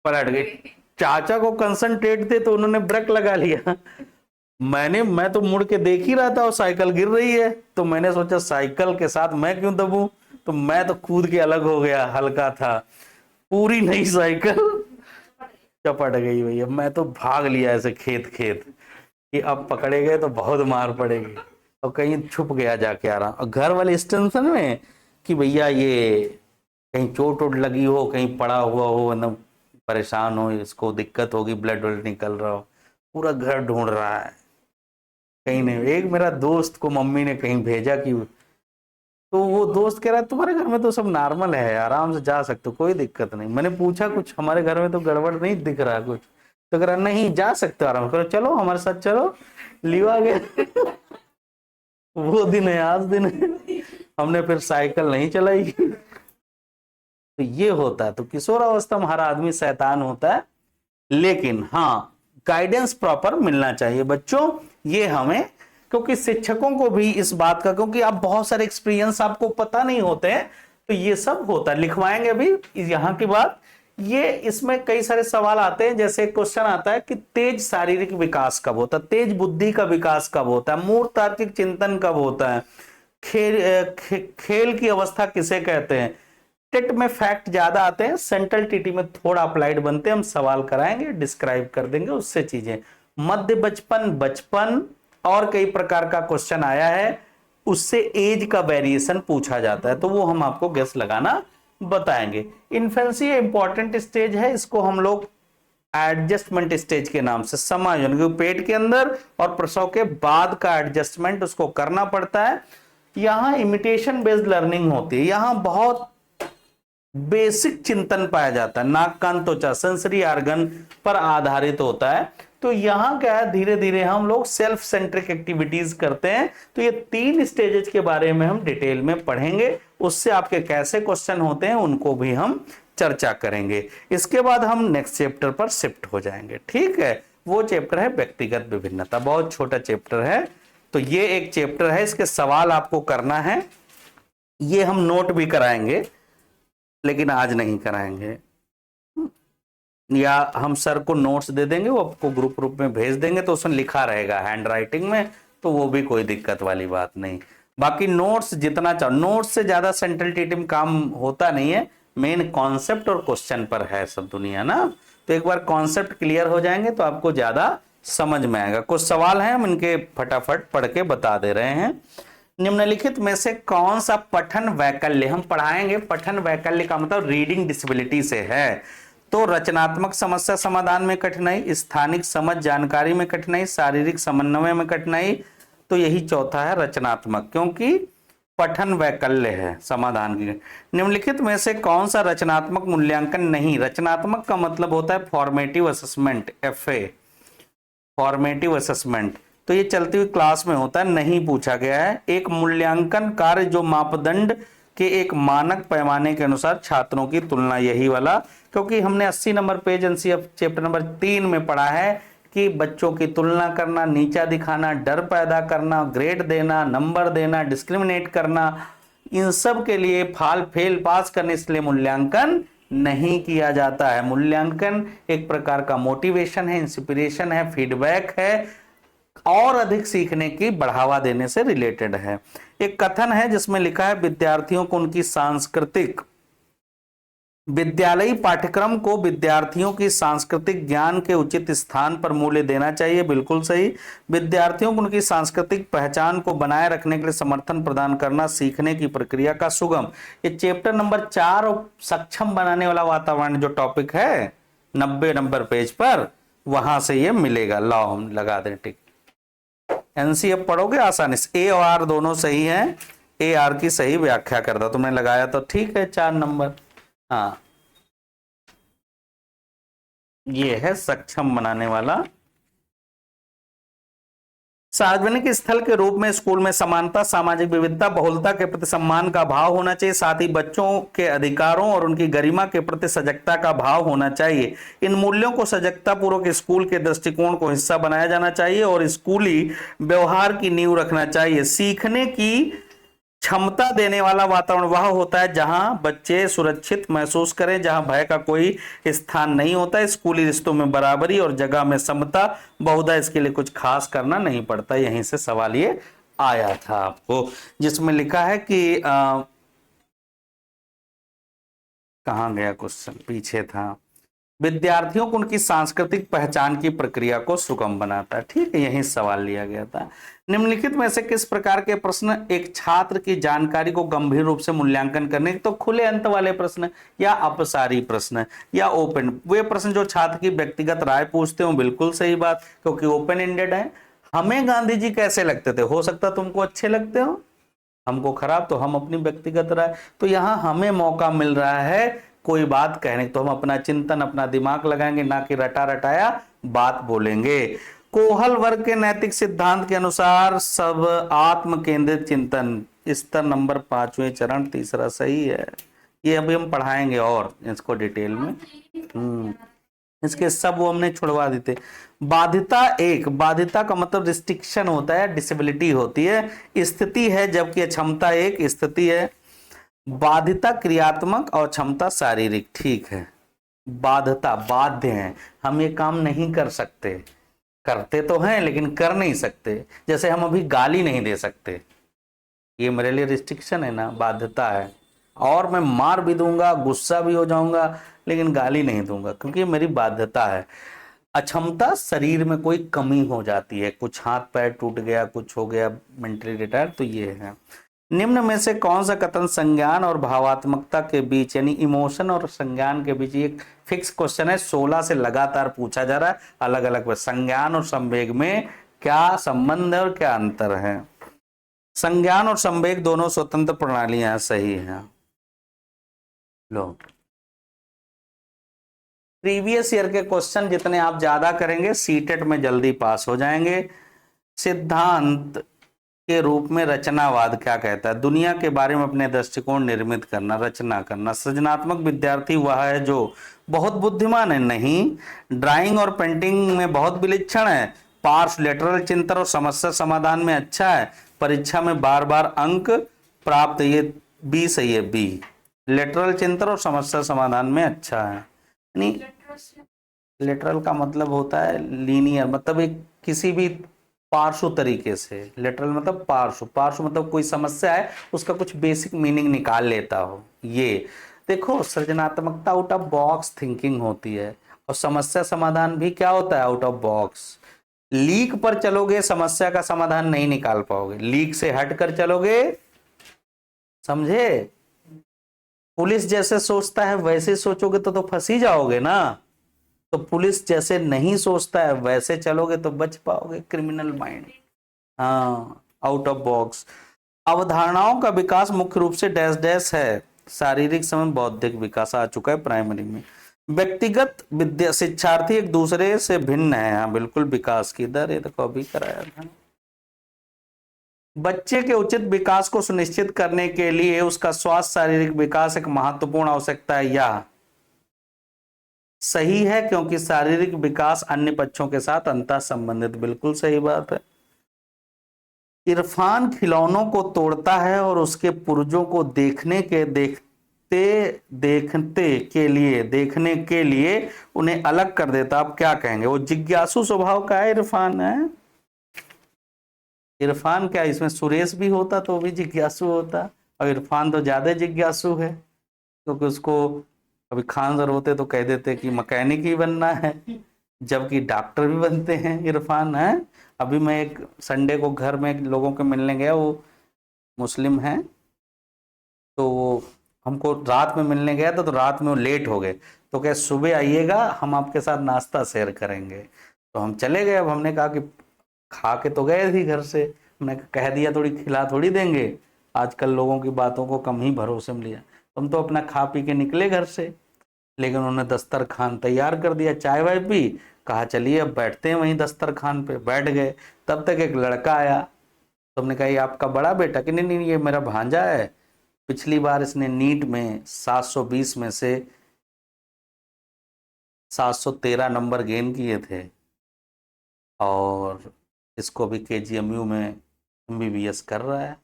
पलट गई। चाचा को कंसंट्रेट थे तो उन्होंने ब्रेक लगा लिया। मैं तो मुड़ के देख ही रहा था और साइकिल गिर रही है, तो मैंने सोचा साइकिल के साथ मैं क्यों दबूं, तो मैं तो कूद के अलग हो गया, हल्का था। पूरी नई साइकिल चपट गई भैया। मैं तो भाग लिया ऐसे खेत कि अब पकड़े गए तो बहुत मार पड़ेगी, और कहीं छुप गया जाके आ रहा। और घर वाले इस टेंशन में कि भैया ये कहीं चोट वोट लगी हो, कहीं पड़ा हुआ हो, एकदम परेशान हो, इसको दिक्कत होगी, ब्लड व्लड निकल रहा हो, पूरा घर ढूंढ रहा है, कहीं नहीं। एक मेरा दोस्त को मम्मी ने कहीं भेजा कि, तो वो दोस्त कह रहा है तुम्हारे घर में तो सब नॉर्मल है, आराम से जा सकते हो, कोई दिक्कत नहीं। मैंने पूछा कुछ हमारे घर में तो गड़बड़ नहीं दिख रहा कुछ, तो कह रहा नहीं जा सकते हो आराम करो, चलो हमारे साथ चलो, लिवा गए। वो दिन है आज दिन है। हमने फिर साइकिल नहीं चलाई। तो ये होता है। तो किशोर अवस्था में हर आदमी शैतान होता है, लेकिन हाँ गाइडेंस प्रॉपर मिलना चाहिए बच्चों, ये हमें, क्योंकि शिक्षकों को भी इस बात का, क्योंकि आप बहुत सारे एक्सपीरियंस आपको पता नहीं होते हैं, तो ये सब होता है। लिखवाएंगे अभी यहाँ की बात, ये इसमें कई सारे सवाल आते हैं। जैसे एक क्वेश्चन आता है कि तेज शारीरिक विकास कब होता है, तेज बुद्धि का विकास कब होता है, मूर्त तार्किक चिंतन कब होता है, खेल की अवस्था किसे कहते हैं। टेट में फैक्ट ज्यादा आते हैं, सेंट्रल टीटी में थोड़ा अप्लाइड बनते हैं। हम सवाल कराएंगे, डिस्क्राइब कर देंगे उससे चीजें। मध्य बचपन, बचपन और कई प्रकार का क्वेश्चन आया है, उससे एज का वेरिएशन पूछा जाता है, तो वो हम आपको गेस लगाना बताएंगे। इन्फेंसी इंपॉर्टेंट स्टेज है, इसको हम लोग एडजस्टमेंट स्टेज के नाम से, समायोजन, क्योंकि पेट के अंदर और प्रसव के बाद का एडजस्टमेंट उसको करना पड़ता है। यहाँ इमिटेशन बेस्ड लर्निंग होती है, यहाँ बहुत बेसिक चिंतन पाया जाता है, नाक कान त्वचा सेंसरी ऑर्गन पर आधारित होता है। तो यहाँ क्या है, धीरे धीरे हम लोग सेल्फ सेंट्रिक एक्टिविटीज करते हैं। तो ये 3 स्टेजेस के बारे में हम डिटेल में पढ़ेंगे, उससे आपके कैसे क्वेश्चन होते हैं उनको भी हम चर्चा करेंगे। इसके बाद हम नेक्स्ट चैप्टर पर शिफ्ट हो जाएंगे, ठीक है। वो चैप्टर है व्यक्तिगत विभिन्नता, बहुत छोटा चैप्टर है। तो ये एक चैप्टर है, इसके सवाल आपको करना है, ये हम नोट भी कराएंगे, लेकिन आज नहीं कराएंगे, या हम सर को नोट्स दे देंगे, वो आपको ग्रुप में भेज देंगे, तो उसमें लिखा रहेगा हैंड राइटिंग में, तो वो भी कोई दिक्कत वाली बात नहीं। बाकी नोट्स जितना चाहो, नोट्स से ज्यादा सेंट्रल टीटी में काम होता नहीं है, मेन कॉन्सेप्ट और क्वेश्चन पर है सब दुनिया ना। तो एक बार कॉन्सेप्ट क्लियर हो जाएंगे तो आपको ज्यादा समझ में आएगा। कुछ सवाल हैं, हम इनके फटाफट पढ़ के बता दे रहे हैं। निम्नलिखित में से कौन सा पठन वैकल्य, हम पढ़ाएंगे पठन वैकल्य का मतलब रीडिंग डिसेबिलिटी से है। तो रचनात्मक समस्या समाधान में कठिनाई, स्थानिक समझ जानकारी में कठिनाई, शारीरिक समन्वय में कठिनाई, तो यही चौथा है रचनात्मक, क्योंकि पठन वैकल्य है समाधान की। निम्नलिखित में से कौन सा रचनात्मक मूल्यांकन नहीं, रचनात्मक का मतलब होता है formative assessment, FA formative assessment, तो ये चलती हुई क्लास में होता है, नहीं पूछा गया है। एक मूल्यांकन कार्य जो मापदंड के एक मानक पैमाने के अनुसार छात्रों की तुलना, यही वाला, क्योंकि हमने 80 number page NCF chapter number 3 में पढ़ा है कि बच्चों की तुलना करना, नीचा दिखाना, डर पैदा करना, ग्रेड देना, नंबर देना, डिस्क्रिमिनेट करना, इन सब के लिए फाल फेल पास करने, इसलिए मूल्यांकन नहीं किया जाता है। मूल्यांकन एक प्रकार का मोटिवेशन है, इंस्पिरेशन है, फीडबैक है और अधिक सीखने की बढ़ावा देने से रिलेटेड है। एक कथन है जिसमें लिखा है विद्यार्थियों को उनकी सांस्कृतिक, विद्यालयी पाठ्यक्रम को विद्यार्थियों की सांस्कृतिक ज्ञान के उचित स्थान पर मूल्य देना चाहिए, बिल्कुल सही। विद्यार्थियों को उनकी सांस्कृतिक पहचान को बनाए रखने के लिए समर्थन प्रदान करना सीखने की प्रक्रिया का सुगम, ये चैप्टर नंबर 4 और सक्षम बनाने वाला वातावरण जो टॉपिक है 90 नंबर पेज पर, वहां से ये मिलेगा। लाओ हम लगा दें टिक। एनसीएफ पढ़ोगे आसानी से, ए और आर दोनों सही हैं, ए आर की सही व्याख्या कर दो, तुमने लगाया तो ठीक है 4 नंबर। हाँ ये है सक्षम बनाने वाला। सार्वजनिक स्थल के रूप में स्कूल में समानता, सामाजिक विविधता, बहुलता के प्रति सम्मान का भाव होना चाहिए, साथ ही बच्चों के अधिकारों और उनकी गरिमा के प्रति सजगता का भाव होना चाहिए। इन मूल्यों को सजगता पूर्वक स्कूल के दृष्टिकोण को हिस्सा बनाया जाना चाहिए और स्कूली व्यवहार की नींव रखना चाहिए। सीखने की क्षमता देने वाला वातावरण वह होता है जहां बच्चे सुरक्षित महसूस करें, जहां भय का कोई स्थान नहीं होता। स्कूली रिश्तों में बराबरी और जगह में समता, बहुधा इसके लिए कुछ खास करना नहीं पड़ता। यहीं से सवाल ये आया था आपको, जिसमें लिखा है कि कहां गया क्वेश्चन, पीछे था, विद्यार्थियों को उनकी सांस्कृतिक पहचान की प्रक्रिया को सुगम बनाता है। ठीक है, यही सवाल लिया गया था। निम्नलिखित में से किस प्रकार के प्रश्न एक छात्र की जानकारी को गंभीर रूप से मूल्यांकन करने, तो खुले अंत वाले प्रश्न या अपसारी प्रश्न या ओपन, वे प्रश्न जो छात्र की व्यक्तिगत राय पूछते हो, बिल्कुल सही बात, क्योंकि ओपन एंडेड है। हमें गांधी जी कैसे लगते थे, हो सकता तुमको अच्छे लगते हो, हमको खराब, तो हम अपनी व्यक्तिगत राय, तो यहाँ हमें मौका मिल रहा है कोई बात कहने, तो हम अपना चिंतन, अपना दिमाग लगाएंगे, ना कि रटा रटाया बात बोलेंगे। कोहल वर्ग के नैतिक सिद्धांत के अनुसार सब आत्म केंद्रित चिंतन, स्तर नंबर 5वें चरण, तीसरा सही है। ये अभी हम पढ़ाएंगे और इसको डिटेल में। इसके सब वो हमने छुड़वा देते। बाधिता एक, बाधिता का मतलब रिस्ट्रिक्शन होता है, डिसेबिलिटी होती है, स्थिति है, जबकि अक्षमता एक स्थिति है। बाधिता क्रियात्मक और क्षमता शारीरिक। ठीक है, बाध्यता बाध्य है, हम ये काम नहीं कर सकते, करते तो हैं लेकिन कर नहीं सकते। जैसे हम अभी गाली नहीं दे सकते, ये मेरे लिए रिस्ट्रिक्शन है ना, बाध्यता है। और मैं मार भी दूंगा, गुस्सा भी हो जाऊंगा, लेकिन गाली नहीं दूंगा, क्योंकि ये मेरी बाध्यता है। अक्षमता शरीर में कोई कमी हो जाती है, कुछ हाथ पैर टूट गया, कुछ हो गया, मेंटली रिटायर्ड, तो ये है। निम्न में से कौन सा कथन संज्ञान और भावात्मकता के बीच, यानी इमोशन और संज्ञान के बीच, एक फिक्स क्वेश्चन है, 16 से लगातार पूछा जा रहा है अलग अलग। संज्ञान और संवेग में क्या संबंध है और क्या अंतर है? संज्ञान और संवेग दोनों स्वतंत्र प्रणालियां, सही है। लो, प्रीवियस ईयर के क्वेश्चन जितने आप ज्यादा करेंगे सीटेट में जल्दी पास हो जाएंगे। सिद्धांत के रूप में रचनावाद क्या कहता है? दुनिया के बारे में अपने दृष्टिकोण निर्मित करना, रचना करना। सृजनात्मक विद्यार्थी वह है जो बहुत बुद्धिमान है, नहीं। ड्राइंग और पेंटिंग में बहुत विलक्षण है। पार्श्व लेटरल चिंतन और समस्या समाधान में अच्छा है। परीक्षा में बार बार अंक प्राप्त, ये बी सही है, बी। लेटरल चिंतन और समस्या समाधान में अच्छा है। यानी लेटरल का मतलब होता है लीनियर, मतलब एक किसी भी पार्श्व तरीके से। लेटरल मतलब पार्श्व, पार्श्व मतलब कोई समस्या है उसका कुछ बेसिक मीनिंग निकाल लेता हो। ये देखो, सृजनात्मकता आउट ऑफ बॉक्स थिंकिंग होती है, और समस्या समाधान भी क्या होता है, आउट ऑफ बॉक्स। लीक पर चलोगे समस्या का समाधान नहीं निकाल पाओगे, लीक से हटकर चलोगे, समझे। पुलिस जैसे सोचता है वैसे सोचोगे तो फंस ही जाओगे ना। तो पुलिस जैसे नहीं सोचता है वैसे चलोगे तो बच पाओगे, क्रिमिनल माइंड। हाँ, आउट ऑफ बॉक्स। अवधारणाओं का विकास मुख्य रूप से डैश डैश है, शारीरिक समय बौद्धिक विकास आ चुका है प्राइमरी में। व्यक्तिगत विद्या शिक्षार्थी एक दूसरे से भिन्न है, हाँ बिल्कुल, विकास की दर, ये तो अभी कराया था। बच्चे के उचित विकास को सुनिश्चित करने के लिए उसका स्वास्थ्य शारीरिक विकास एक महत्वपूर्ण आवश्यकता है, यह सही है, क्योंकि शारीरिक विकास अन्य पक्षों के साथ अंतः संबंधित, बिल्कुल सही बात है। इरफान खिलौनों को तोड़ता है और उसके पुर्जों को देखने के लिए उन्हें अलग कर देता, आप क्या कहेंगे, वो जिज्ञासु स्वभाव का है इरफान है। इरफान क्या, इसमें सुरेश भी होता तो वो भी जिज्ञासु होता, और इरफान तो ज्यादा जिज्ञासु है, क्योंकि उसको अभी खान सर होते तो कह देते कि मैकेनिक ही बनना है, जबकि डॉक्टर भी बनते हैं इरफान है। अभी मैं एक संडे को घर में लोगों के मिलने गया, वो मुस्लिम हैं, तो वो हमको रात में मिलने गया था, तो रात में वो लेट हो गए, तो क्या सुबह आइएगा हम आपके साथ नाश्ता शेयर करेंगे। तो हम चले गए। अब हमने कहा कि खा के तो गए थे घर से, हमने कह दिया थोड़ी खिला थोड़ी देंगे, आजकल लोगों की बातों को कम ही भरोसे में लिया। हम तो अपना खा पी के निकले घर से, लेकिन उन्होंने दस्तरखान तैयार कर दिया, चाय वाय पी, कहा चलिए अब बैठते हैं वहीं दस्तरखान पे, बैठ गए। तब तक एक लड़का आया, तो हमने कहा ये आपका बड़ा बेटा, कि नहीं नहीं ये मेरा भांजा है, पिछली बार इसने नीट में 720 में से 713 नंबर गेन किए थे, और इसको अभी KGMU में MBBS कर रहा है।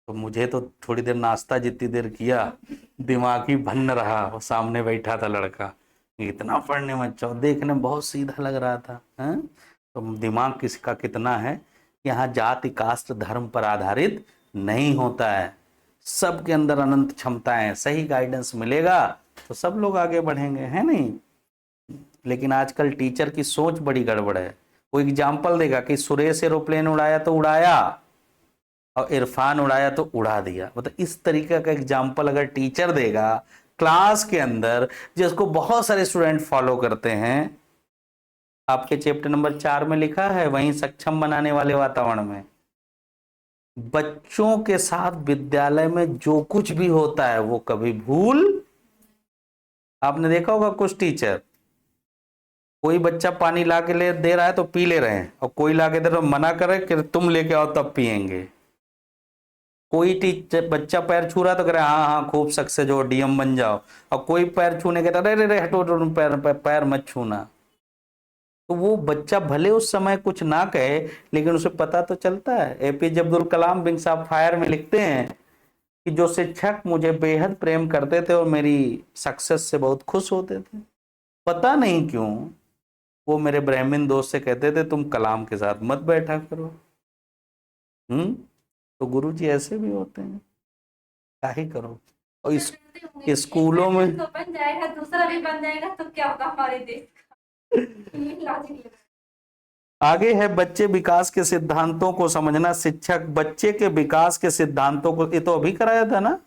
तो मुझे तो थोड़ी देर नाश्ता जितनी देर किया दिमाग ही भन्न रहा, वो सामने बैठा था लड़का, इतना पढ़ने में अच्छा, देखने में बहुत सीधा लग रहा था, हैं? तो दिमाग किसका कितना है। यहाँ जाति कास्ट धर्म पर आधारित नहीं होता है, सबके अंदर अनंत क्षमताएं, सही गाइडेंस मिलेगा तो सब लोग आगे बढ़ेंगे, है नहीं। लेकिन आजकल टीचर की सोच बड़ी गड़बड़ है। वो एग्जाम्पल देगा कि सुरेश एरोप्लेन उड़ाया तो उड़ाया, और इरफान उड़ाया तो उड़ा दिया, मतलब इस तरीके का एग्जाम्पल अगर टीचर देगा क्लास के अंदर, जिसको बहुत सारे स्टूडेंट फॉलो करते हैं, आपके चैप्टर नंबर 4 में लिखा है, वहीं सक्षम बनाने वाले वातावरण में बच्चों के साथ विद्यालय में जो कुछ भी होता है वो कभी भूल, आपने देखा होगा कुछ टीचर, कोई बच्चा पानी ला के ले दे रहा है तो पी ले रहे हैं, और कोई ला के दे रहा है मना करे कि तुम लेके आओ तब पियेंगे। कोई टीचर बच्चा पैर छू रहा तो कह रहा है हाँ हाँ खूब सक्सेस हो DM बन जाओ, और कोई पैर छूने कहता अरे रे हटो हटो, पैर मत छूना। तो वो बच्चा भले उस समय कुछ ना कहे, लेकिन उसे पता तो चलता है। APJ Abdul Kalam wings of fire में लिखते हैं कि जो शिक्षक मुझे बेहद प्रेम करते थे और मेरी सक्सेस से बहुत खुश होते थे, पता नहीं क्यों वो मेरे ब्राह्मण दोस्त से कहते थे तुम कलाम के साथ मत बैठा करो। तो गुरु जी ऐसे भी होते हैं, क्या ही करो। और स्कूलों में तो बन जाएगा, दूसरा भी बन जाएगा तो क्या होगा हमारे देश का, ये लॉजिक नहीं है। आगे है बच्चे विकास के सिद्धांतों को समझना। शिक्षक बच्चे के विकास के सिद्धांतों को, ये तो अभी कराया था ना,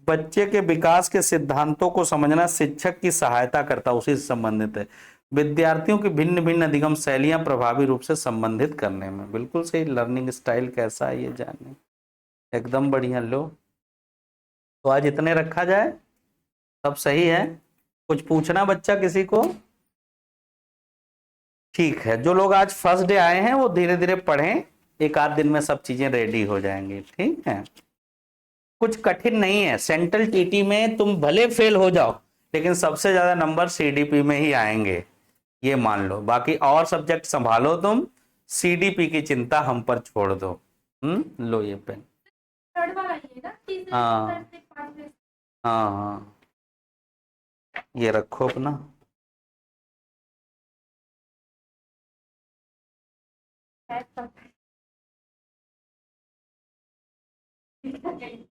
बच्चे के विकास के सिद्धांतों को समझना शिक्षक की सहायता करता, उसी से संबंधित है। विद्यार्थियों की भिन्न भिन्न अधिगम शैलियां प्रभावी रूप से संबंधित करने में, बिल्कुल सही। लर्निंग स्टाइल कैसा है ये जानने, एकदम बढ़िया। लो तो आज इतने रखा जाए, सब सही है। कुछ पूछना बच्चा किसी को? ठीक है, जो लोग आज फर्स्ट डे आए हैं वो धीरे धीरे पढ़ें, एक आध दिन में सब चीजें रेडी हो जाएंगी, ठीक है। कुछ कठिन नहीं है। सेंट्रल TT में तुम भले फेल हो जाओ, लेकिन सबसे ज्यादा नंबर CDP में ही आएंगे, ये मान लो। बाकी और सब्जेक्ट संभालो तुम, CDP की चिंता हम पर छोड़ दो। लो ये पेन। थर्ड वाला ही है ना, तीसरे हाँ थर्ड से पांचवे हाँ हाँ, ये रखो अपना। से